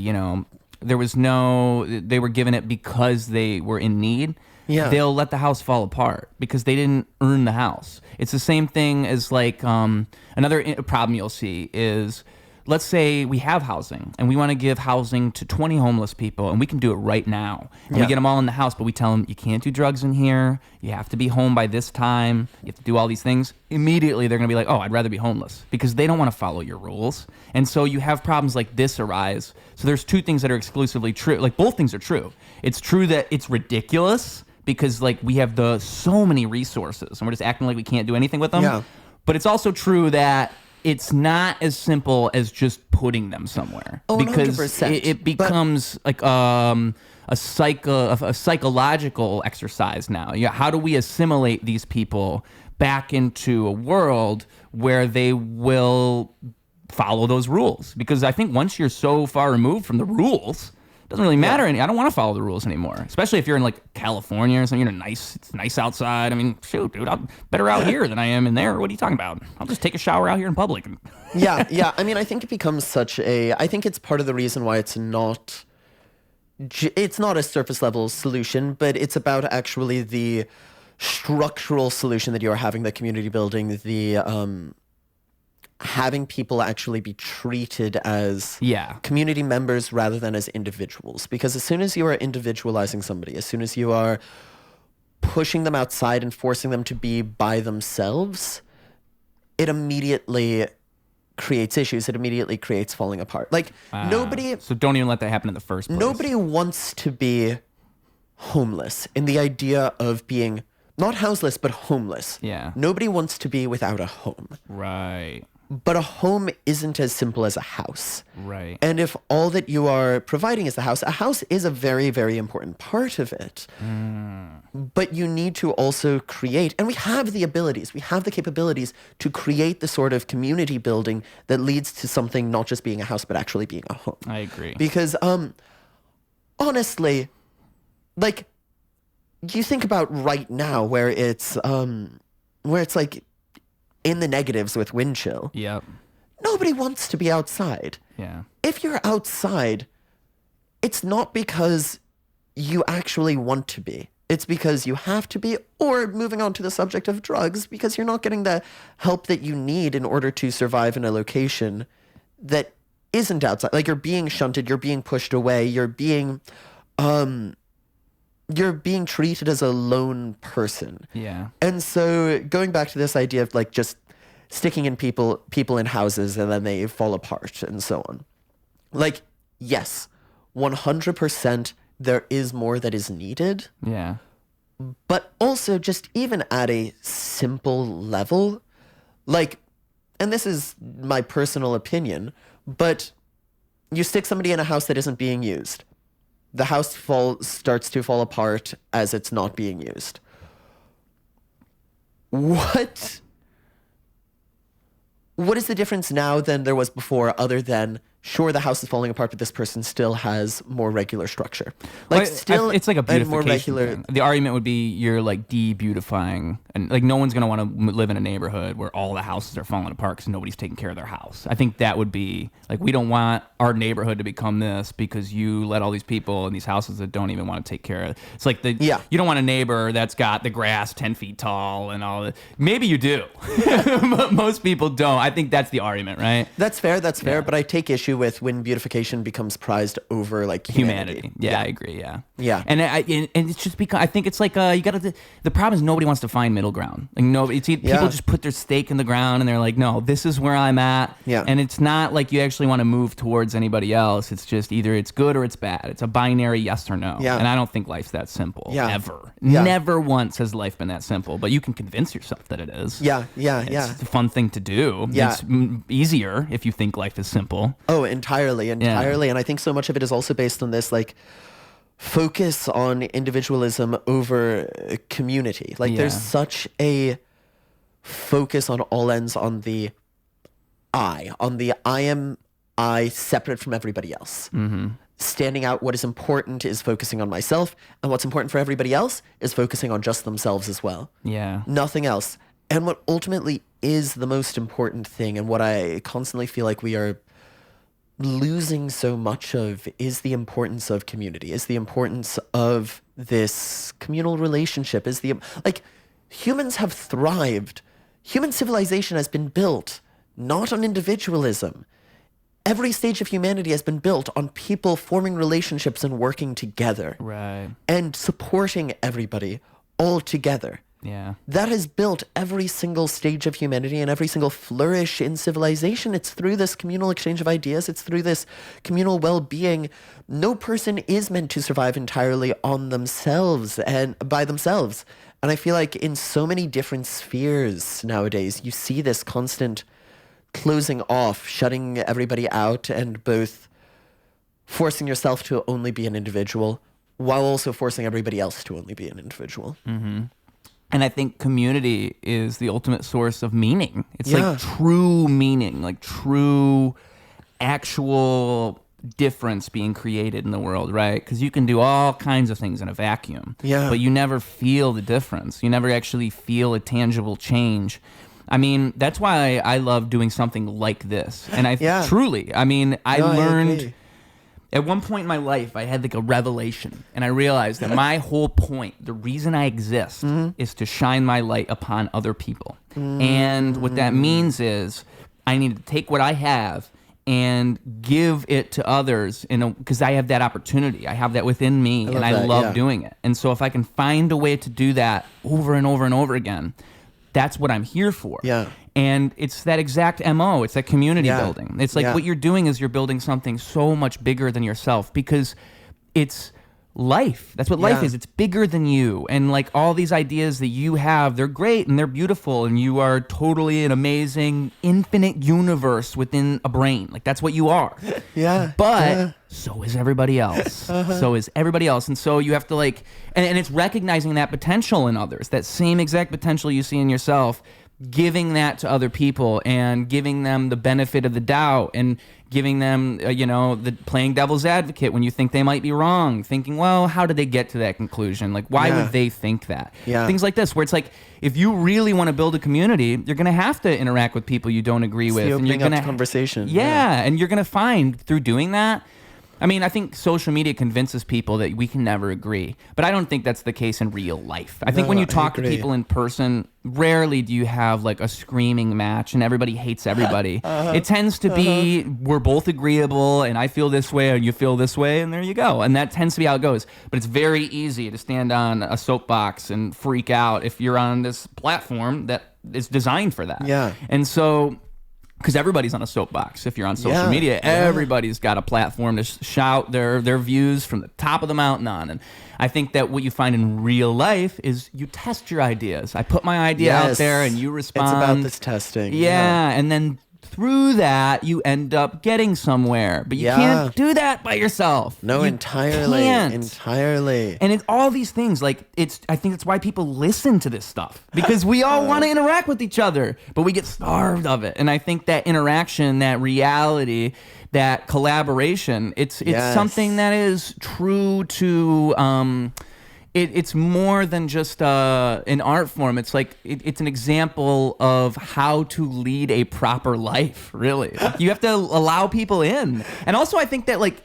A: they were given it because they were in need. Yeah. They'll let the house fall apart because they didn't earn the house. It's the same thing as like another problem you'll see is, let's say we have housing and we want to give housing to 20 homeless people and we can do it right now. And we get them all in the house, but we tell them you can't do drugs in here. You have to be home by this time. You have to do all these things. Immediately they're going to be like, oh, I'd rather be homeless because they don't want to follow your rules. And so you have problems like this arise. So there's two things that are exclusively true. Like both things are true. It's true that it's ridiculous because like we have so many resources and we're just acting like we can't do anything with them. Yeah. But it's also true that it's not as simple as just putting them somewhere because
B: 100%.
A: it becomes like a psychological exercise now. How do we assimilate these people back into a world where they will follow those rules? Because I think once you're so far removed from the rules, it doesn't really matter. I don't want to follow the rules anymore, especially if you're in like California or something. It's nice outside. I mean, shoot, dude, I'm better out here than I am in there. What are you talking about? I'll just take a shower out here in public.
B: yeah. I mean, I think it becomes I think it's part of the reason why it's not a surface level solution, but it's about actually the structural solution that you're having, the community building, the having people actually be treated as community members rather than as individuals. Because as soon as you are individualizing somebody, as soon as you are pushing them outside and forcing them to be by themselves, it immediately creates issues. It immediately creates falling apart. Like nobody.
A: So don't even let that happen in the first place.
B: Nobody wants to be homeless in the idea of being not houseless, but homeless.
A: Yeah.
B: Nobody wants to be without a home.
A: Right.
B: But a home isn't as simple as a house.
A: Right.
B: And if all that you are providing is the house, a house is a very, very important part of it. But you need to also create, and we have the abilities, we have the capabilities to create the sort of community building that leads to something not just being a house, but actually being a home.
A: I agree.
B: Because honestly, like, you think about right now where it's like in the negatives with wind chill.
A: Yep.
B: Nobody wants to be outside.
A: Yeah.
B: If you're outside, it's not because you actually want to be. It's because you have to be, or moving on to the subject of drugs, because you're not getting the help that you need in order to survive in a location that isn't outside. Like, you're being shunted, you're being pushed away, you're being treated as a lone person.
A: Yeah.
B: And so going back to this idea of like just sticking in people in houses and then they fall apart and so on. Like, yes, 100% there is more that is needed.
A: Yeah.
B: But also just even at a simple level, like, and this is my personal opinion, but you stick somebody in a house that isn't being used. The house starts to fall apart as it's not being used. What is the difference now than there was before, other than, sure, the house is falling apart, but this person still has more regular structure? Like, still,
A: it's like a beautification
B: more regular
A: thing. The argument would be you're like de-beautifying, and like no one's going to want to live in a neighborhood where all the houses are falling apart because nobody's taking care of their house. I think that would be like, we don't want our neighborhood to become this because you let all these people in these houses that don't even want to take care of it. It's like you don't want a neighbor that's got the grass 10 feet tall and all that. Maybe you do, but most people don't. I think that's the argument, right?
B: That's fair, but I take issue with when beautification becomes prized over like humanity.
A: Yeah, I agree. Yeah.
B: Yeah.
A: And it's just because I think it's like you got to. The problem is nobody wants to find middle ground. Like people just put their stake in the ground and they're like, no, this is where I'm at.
B: Yeah.
A: And it's not like you actually want to move towards anybody else. It's just either it's good or it's bad. It's a binary yes or no.
B: Yeah.
A: And I don't think life's that simple.
B: Yeah.
A: Ever.
B: Yeah.
A: Never once has life been that simple. But you can convince yourself that it is.
B: Yeah.
A: It's a fun thing to do.
B: Yeah.
A: It's easier if you think life is simple.
B: Oh, entirely.
A: Yeah.
B: And I think so much of it is also based on this like focus on individualism over community. Like there's such a focus on all ends on the I am I separate from everybody else. Mm-hmm. Standing out what is important is focusing on myself, and what's important for everybody else is focusing on just themselves as well.
A: Yeah.
B: Nothing else. And what ultimately is the most important thing, and what I constantly feel like we are losing so much of, is the importance of community, is the importance of this communal relationship, is the, like, humans have thrived. Human civilization has been built not on individualism. Every stage of humanity has been built on people forming relationships and working together.
A: Right.
B: And supporting everybody all together.
A: Yeah.
B: That has built every single stage of humanity and every single flourish in civilization. It's through this communal exchange of ideas. It's through this communal well-being. No person is meant to survive entirely on themselves and by themselves. And I feel like in so many different spheres nowadays, you see this constant closing off, shutting everybody out, and both forcing yourself to only be an individual while also forcing everybody else to only be an individual.
A: Mm-hmm. And I think community is the ultimate source of meaning. It's
B: Yeah.
A: like true meaning, like true actual difference being created in the world, right? Because you can do all kinds of things in a vacuum,
B: Yeah.
A: but you never feel the difference. You never actually feel a tangible change. I mean, that's why I love doing something like this. And I
B: Yeah.
A: truly, I mean, I
B: No, I
A: learned...
B: agree.
A: At one point in my life, I had like a revelation, and I realized that my whole point, the reason I exist, is to shine my light upon other people. And what that means is I need to take what I have and give it to others, because I have that opportunity. I have that within me, and I love doing it. And so if I can find a way to do that over and over and over again, that's what I'm here for.
B: Yeah.
A: And it's that exact MO. It's that community
B: Yeah.
A: building. It's like
B: Yeah.
A: what you're doing is you're building something so much bigger than yourself, because it's life. That's what life
B: Yeah.
A: is. It's bigger than you. And like all these ideas that you have, they're great and they're beautiful, and you are totally an amazing infinite universe within a brain. Like that's what you are.
B: Yeah.
A: But
B: Yeah.
A: so is everybody else. So is everybody else. And so you have to like, and it's recognizing that potential in others, that same exact potential you see in yourself, giving that to other people and giving them the benefit of the doubt, and giving them, the playing devil's advocate when you think they might be wrong, thinking, well, how did they get to that conclusion? Like, why
B: Yeah.
A: would they think that?
B: Yeah.
A: Things like this, where it's like, if you really want to build a community, you're going to have to interact with people you don't agree with.
B: The
A: And you're
B: opening up
A: gonna
B: to conversation.
A: yeah, and you're going to find through doing that. I mean, I think social media convinces people that we can never agree, but I don't think that's the case in real life. I think when
B: No,
A: you
B: I
A: talk to
B: agree.
A: people in person, rarely do you have like a screaming match and everybody hates everybody. It tends to be we're both agreeable and I feel this way and you feel this way, and there you go. And that tends to be how it goes. But it's very easy to stand on a soapbox and freak out if you're on this platform that is designed for that.
B: Yeah.
A: And so, because everybody's on a soapbox. If you're on social
B: Yeah,
A: media,
B: yeah.
A: everybody's got a platform to shout their views from the top of the mountain on. And I think that what you find in real life is you test your ideas. I put my idea out
B: Yes.
A: there and you respond.
B: It's about this testing.
A: Yeah, and then through that you end up getting somewhere. But you
B: Yeah.
A: can't do that by yourself.
B: No,
A: You
B: entirely.
A: can't.
B: Entirely.
A: And it's all these things, like I think that's why people listen to this stuff, because we all want to interact with each other, but we get starved of it. And I think that interaction, that reality, that collaboration, it's
B: Yes.
A: something that is true to. It's more than just an art form. It's like it's an example of how to lead a proper life. Really, like, you have to allow people in, and also I think that like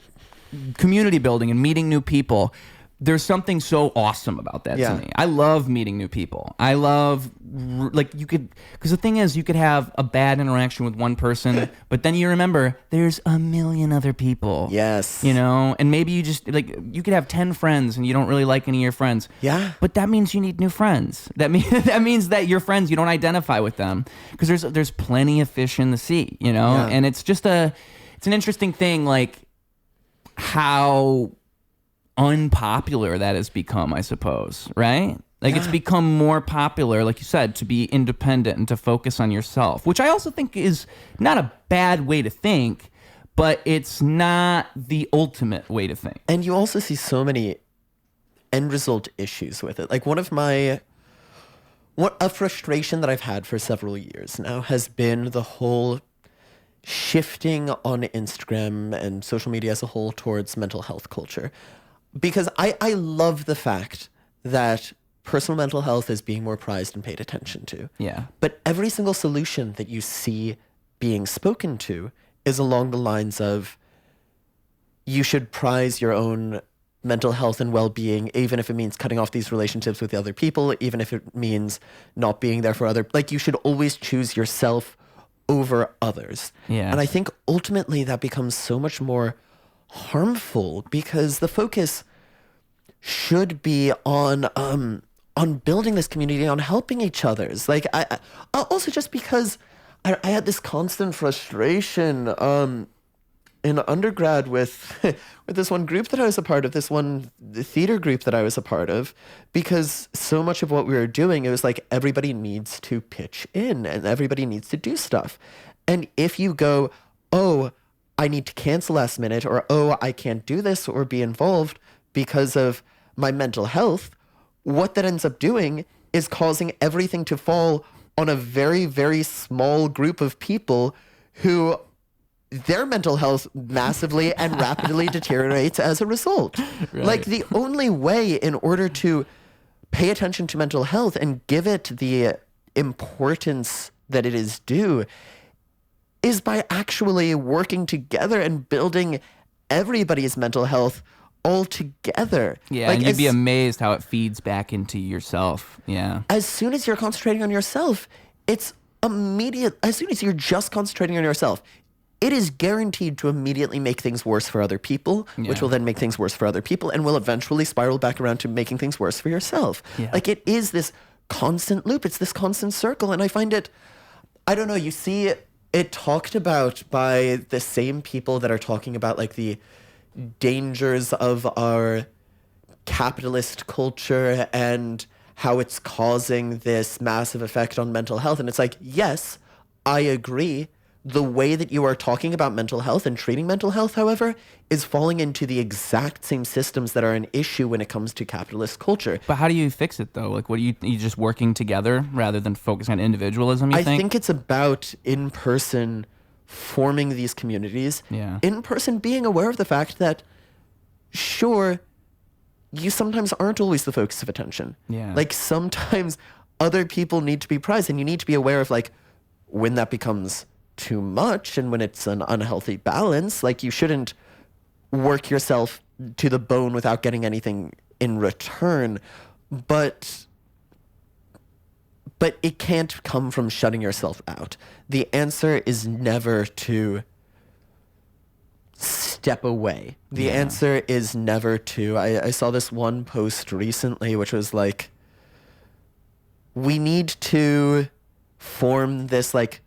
A: community building and meeting new people, there's something so awesome about that
B: Yeah.
A: to me. I love meeting new people. I love, like, you could, because the thing is, you could have a bad interaction with one person, but then you remember there's a million other people.
B: Yes.
A: And maybe you just, like, you could have 10 friends and you don't really like any of your friends.
B: Yeah.
A: But that means you need new friends. That means that your friends, you don't identify with them, because there's plenty of fish in the sea,
B: Yeah.
A: And it's just it's an interesting thing, like, how unpopular that has become, I suppose, right? Like, it's become more popular, like you said, to be independent and to focus on yourself, which I also think is not a bad way to think, but it's not the ultimate way to think.
B: And you also see so many end result issues with it. Like a frustration that I've had for several years now has been the whole shifting on Instagram and social media as a whole towards mental health culture. Because I love the fact that personal mental health is being more prized and paid attention to.
A: Yeah.
B: But every single solution that you see being spoken to is along the lines of, you should prize your own mental health and well-being, even if it means cutting off these relationships with the other people, even if it means not being there for other, like, you should always choose yourself over others.
A: Yeah.
B: And I think ultimately that becomes so much more harmful, because the focus should be on building this community, on helping each other's. Like, I also, just because I had this constant frustration in undergrad with with this one group that I was a part of, this one theater group that I was a part of, because so much of what we were doing, it was like everybody needs to pitch in and everybody needs to do stuff. And if you go, oh, I need to cancel last minute, or oh, I can't do this or be involved because of my mental health, what that ends up doing is causing everything to fall on a very, very small group of people who their mental health massively and rapidly deteriorates as a result.
A: Right.
B: Like, the only way in order to pay attention to mental health and give it the importance that it is due is by actually working together and building everybody's mental health all together.
A: Yeah,
B: like,
A: and you'd be amazed how it feeds back into yourself. Yeah.
B: as soon as you're concentrating on yourself, it's immediate. As soon as you're just concentrating on yourself, it is guaranteed to immediately make things worse for other people, which will then make things worse for other people and will eventually spiral back around to making things worse for yourself.
A: Yeah.
B: Like, it is this constant loop. It's this constant circle. And I find it I don't know. You see it talked about by the same people that are talking about like the dangers of our capitalist culture and how it's causing this massive effect on mental health. And it's like, yes, I agree. The way that you are talking about mental health and treating mental health, however, is falling into the exact same systems that are an issue when it comes to capitalist culture.
A: But how do you fix it though? Like, what do you just working together rather than focusing on individualism?
B: I think it's about in person forming these communities.
A: Yeah.
B: In person being aware of the fact that, sure, you sometimes aren't always the focus of attention.
A: Yeah.
B: Like sometimes other people need to be prized, and you need to be aware of like when that becomes too much and when it's an unhealthy balance. Like you shouldn't work yourself to the bone without getting anything in return, but it can't come from shutting yourself out. The answer is never to step away. The answer is never to... I saw this one post recently which was like, we need to form this like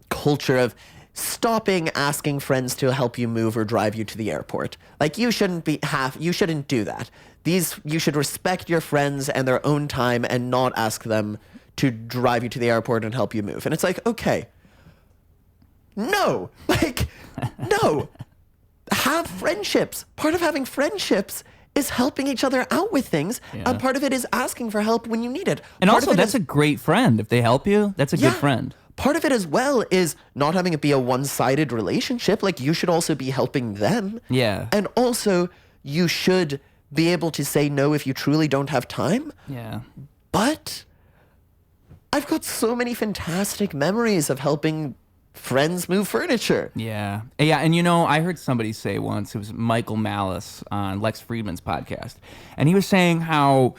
B: culture of stopping asking friends to help you move or drive you to the airport. Like you shouldn't do that. You should respect your friends and their own time and not ask them to drive you to the airport and help you move. And it's like, okay, no, like, no. Have friendships. Part of having friendships is helping each other out with things.
A: Yeah.
B: And part of it is asking for help when you need it.
A: And
B: Part
A: also, that's a great friend. If they help you, that's a good friend.
B: Part of it as well is not having it be a one-sided relationship. Like, you should also be helping them.
A: Yeah.
B: And also, you should be able to say no if you truly don't have time.
A: Yeah.
B: But I've got so many fantastic memories of helping friends move furniture.
A: Yeah. Yeah. And, you know, I heard somebody say once, it was Michael Malice on Lex Friedman's podcast, and he was saying how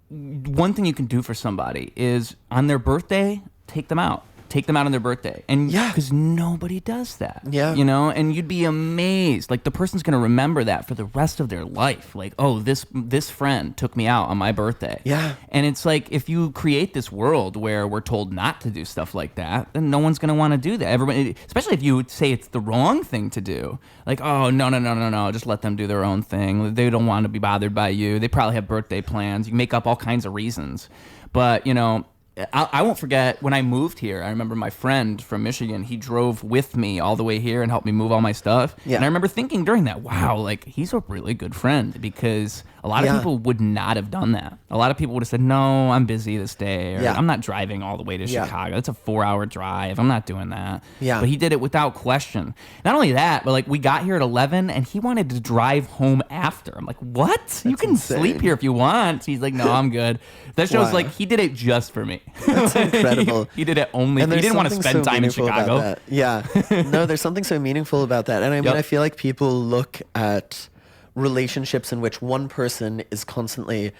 A: one thing you can do for somebody is on their birthday, take them out on their birthday. And because nobody does that, you know, and you'd be amazed. Like the person's going to remember that for the rest of their life. Like, oh, this friend took me out on my birthday.
B: Yeah.
A: And it's like, if you create this world where we're told not to do stuff like that, then no one's going to want to do that. Everybody, especially if you say it's the wrong thing to do. Like, oh, no, just let them do their own thing. They don't want to be bothered by you. They probably have birthday plans. You make up all kinds of reasons. But, you know, I won't forget when I moved here. I remember my friend from Michigan, he drove with me all the way here and helped me move all my stuff. Yeah. And I remember thinking during that, wow, like he's a really good friend, because a lot of people would not have done that. A lot of people would have said, no, I'm busy this day, or I'm not driving all the way to Chicago. It's a 4-hour drive. I'm not doing that. Yeah. But he did it without question. Not only that, but like we got here at 11 and he wanted to drive home after. I'm like, what? That's you can insane. Sleep here if you want. He's like, no, I'm good. That shows like he did it just for me.
B: That's incredible.
A: He did it only. He didn't want to spend time in Chicago.
B: Yeah. No, there's something so meaningful about that. And I mean, I feel like people look at relationships in which one person is constantly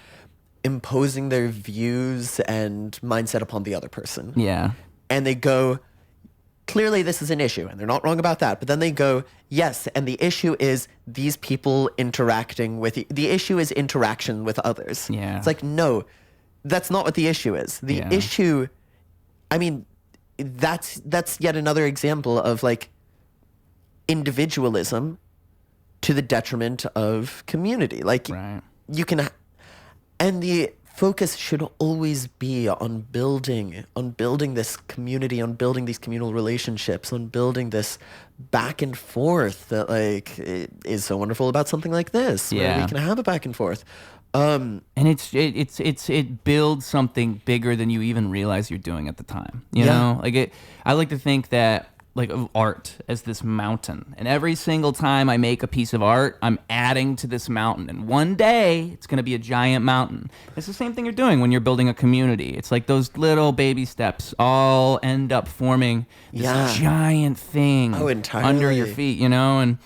B: imposing their views and mindset upon the other person.
A: Yeah.
B: And they go, clearly this is an issue, and they're not wrong about that. But then they go, yes, and the issue is these people interacting with the issue is interaction with others.
A: Yeah.
B: It's like, no, that's not what the issue is. The issue, I mean, that's yet another example of like individualism to the detriment of community. Like you can, and the focus should always be on building this community, on building these communal relationships, on building this back and forth that like is so wonderful about something like this, where we can have a back and forth.
A: And it builds something bigger than you even realize you're doing at the time. You know, like I like to think that like of art as this mountain, and every single time I make a piece of art, I'm adding to this mountain, and one day it's going to be a giant mountain. It's the same thing you're doing when you're building a community. It's like those little baby steps all end up forming this giant thing under your feet, you know. And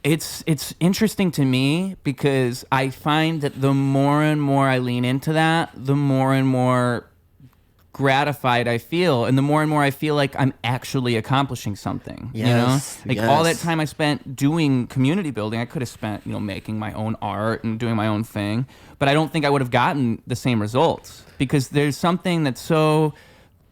A: it's interesting to me because I find that the more and more I lean into that, the more and more gratified I feel, and the more and more I feel like I'm actually accomplishing something. You know, like all that time I spent doing community building, I could have spent, you know, making my own art and doing my own thing, but I don't think I would have gotten the same results, because there's something that's so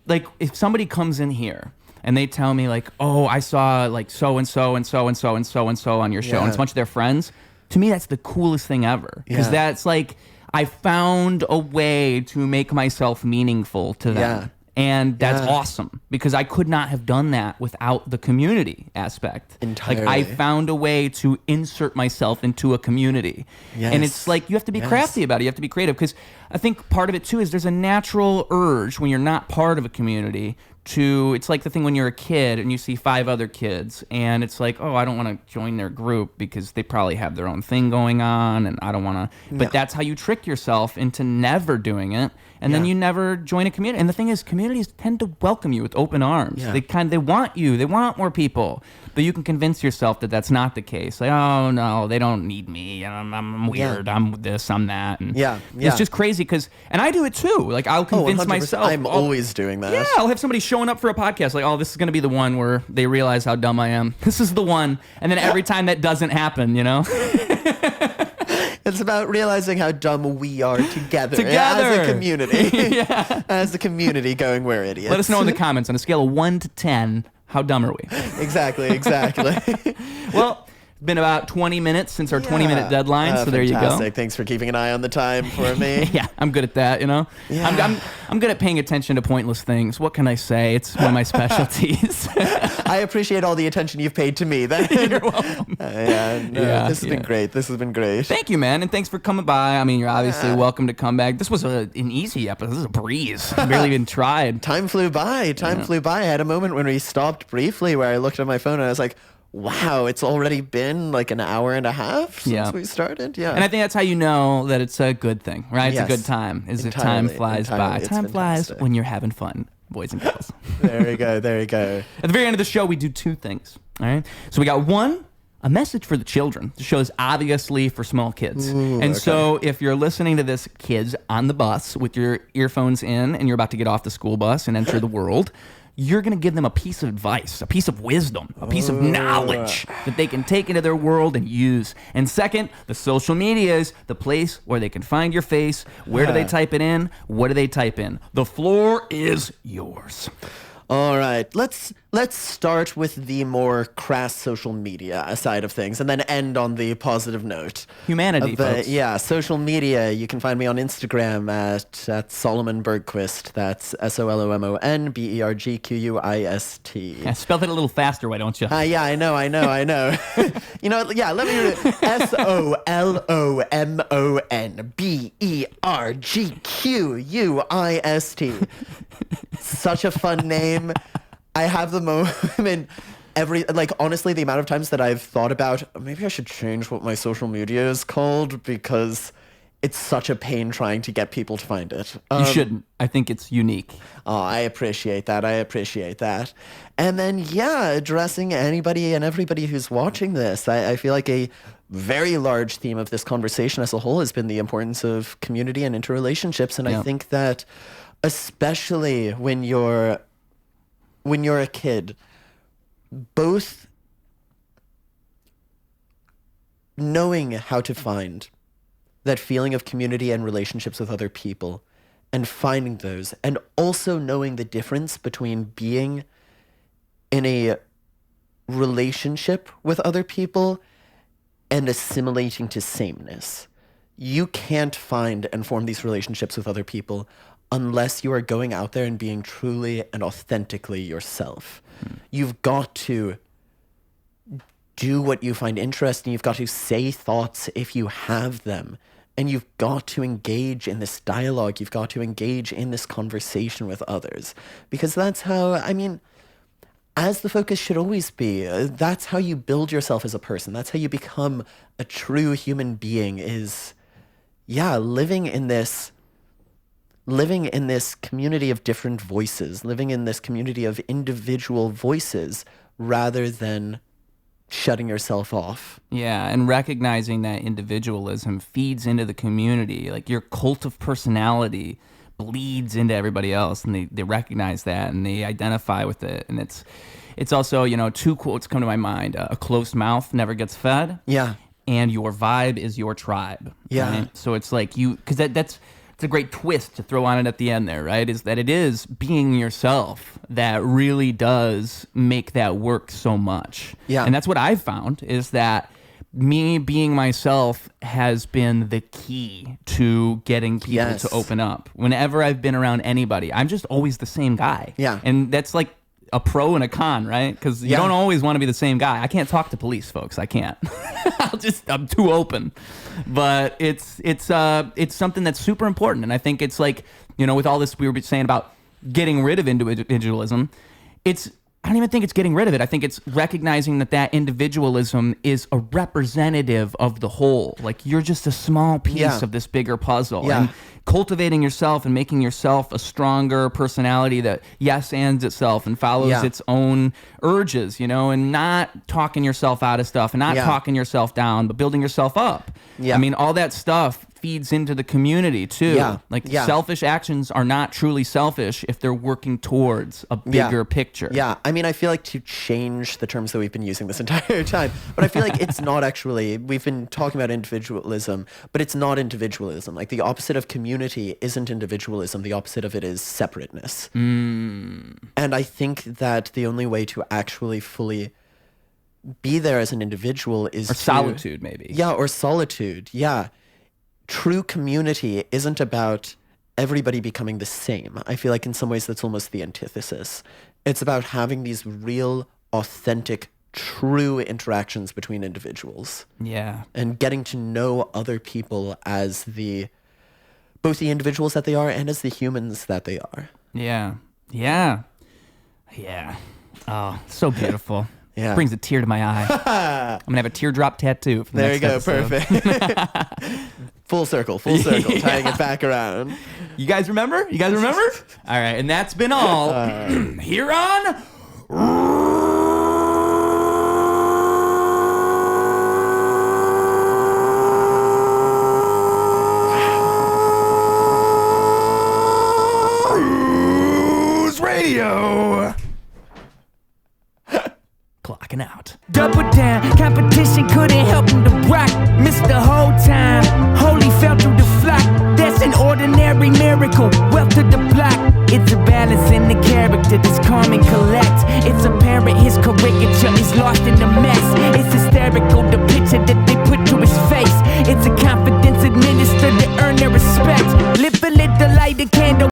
A: like if somebody comes in here and they tell me like, oh, I saw like so and so and so and so and so and so on your show, and it's a bunch of their friends. To me, that's the coolest thing ever, because that's like I found a way to make myself meaningful to them. Yeah. And that's awesome, because I could not have done that without the community aspect.
B: Entirely.
A: Like I found a way to insert myself into a community. Yes. And it's like you have to be crafty about it. You have to be creative, because I think part of it too is there's a natural urge when you're not part of a community to, it's like the thing when you're a kid and you see 5 other kids and it's like, oh, I don't want to join their group because they probably have their own thing going on and I don't want to. But that's how you trick yourself into never doing it. And then you never join a community. And the thing is, communities tend to welcome you with open arms. Yeah. They want you. They want more people. But you can convince yourself that that's not the case. Like, oh, no, they don't need me. I'm weird. Yeah. I'm this, I'm that. And it's just crazy because, and I do it too. Like, I'll convince myself.
B: I'm always doing that.
A: Yeah, I'll have somebody showing up for a podcast. Like, oh, this is going to be the one where they realize how dumb I am. This is the one. And then every time that doesn't happen, you know?
B: It's about realizing how dumb we are together. As a community. As a community going, we're idiots.
A: Let us know in the comments on a scale of 1 to 10, how dumb are we?
B: Exactly.
A: Well, it's been about 20 minutes since our 20-minute deadline, so there you go.
B: Thanks for keeping an eye on the time for me.
A: Yeah, I'm good at that, you know? Yeah. I'm good at paying attention to pointless things. What can I say? It's one of my specialties.
B: I appreciate all the attention you've paid to me.
A: You're welcome.
B: This has been great. This has been great.
A: Thank you, man, and thanks for coming by. I mean, you're obviously welcome to come back. This was an easy episode. This is a breeze. I barely even tried.
B: Time flew by. Flew by. I had a moment when we stopped briefly where I looked at my phone and I was like, wow, it's already been like an hour and a half since we started. Yeah.
A: And I think that's how you know that it's a good thing, right? It's a good time. If time flies by. Time flies when you're having fun, boys and girls.
B: There we go.
A: At the very end of the show, we do 2 things. All right. So we got one, a message for the children. The show is obviously for small kids. So if you're listening to this, kids, on the bus with your earphones in and you're about to get off the school bus and enter the world, you're going to give them a piece of advice, a piece of wisdom, a piece of knowledge that they can take into their world and use. And second, the social media is the place where they can find your face. Where do they type it in? What do they type in? The floor is yours.
B: All right, let's start with the more crass social media side of things and then end on the positive note.
A: Humanity, folks.
B: Yeah, social media. You can find me on Instagram at Solomon Bergquist. That's SOLOMON BERGQUIST.
A: Yeah, spell that a little faster, why don't you?
B: Yeah, I know. You know, yeah, let me read it. SOLOMON BERGQUIST. Such a fun name. I have the moment honestly, the amount of times that I've thought about, maybe I should change what my social media is called because it's such a pain trying to get people to find it.
A: You shouldn't. I think it's unique.
B: Oh, I appreciate that. And then, addressing anybody and everybody who's watching this. I feel like a very large theme of this conversation as a whole has been the importance of community and interrelationships. And I think that especially when you're a kid, both knowing how to find that feeling of community and relationships with other people and finding those, and also knowing the difference between being in a relationship with other people and assimilating to sameness. You can't find and form these relationships with other people unless you are going out there and being truly and authentically yourself. You've got to do what you find interesting. You've got to say thoughts if you have them. And you've got to engage in this dialogue. You've got to engage in this conversation with others. Because that's how, as the focus should always be, that's how you build yourself as a person. That's how you become a true human being is, living in this community of different voices, living in this community of individual voices rather than shutting yourself off.
A: Yeah, and recognizing that individualism feeds into the community. Like your cult of personality bleeds into everybody else, and they recognize that and they identify with it. And it's also, 2 quotes come to my mind. A closed mouth never gets fed.
B: Yeah.
A: And your vibe is your tribe.
B: Yeah.
A: Right? So it's like because that's it's a great twist to throw on it at the end there, right? Is that it is being yourself that really does make that work so much.
B: Yeah.
A: And that's what I've found, is that me being myself has been the key to getting people to open up. Whenever I've been around anybody, I'm just always the same guy.
B: Yeah.
A: And that's like a pro and a con, right? Because you don't always want to be the same guy. I can't talk to police, folks. I can't. I'm too open. But it's something that's super important. And I think it's like, you know, with all this we were saying about getting rid of individualism, I don't even think it's getting rid of it. I think it's recognizing that individualism is a representative of the whole. Like, you're just a small piece of this bigger puzzle.
B: Yeah.
A: And cultivating yourself and making yourself a stronger personality that yes-ands itself and follows its own urges, you know, and not talking yourself out of stuff and not talking yourself down, but building yourself up. Yeah. I mean, all that stuff feeds into the community too. Selfish actions are not truly selfish if they're working towards a bigger picture.
B: Yeah, I mean, I feel like to change the terms that we've been using this entire time, but I feel like it's not actually, we've been talking about individualism, but it's not individualism. Like, the opposite of community isn't individualism. The opposite of it is separateness. And I think that the only way to actually fully be there as an individual is
A: solitude, maybe.
B: Yeah, or solitude. Yeah. True community isn't about everybody becoming the same. I feel like in some ways that's almost the antithesis. It's about having these real, authentic, true interactions between individuals.
A: Yeah.
B: And getting to know other people as both the individuals that they are and as the humans that they are.
A: Yeah. Yeah. Yeah. Oh, so beautiful.
B: Yeah.
A: Brings a tear to my eye. I'm going to have a teardrop tattoo for the
B: there
A: next
B: you go,
A: episode.
B: perfect. Full circle, tying it back around.
A: You guys remember? All right, and that's been all here on Ruse Radio. Clocking out.
C: Double down, competition couldn't help him to rock. Missed the whole time, holy fell through the flock. That's an ordinary miracle, wealth to the block. It's a balance in the character that's calm and collect. It's apparent his caricature is lost in the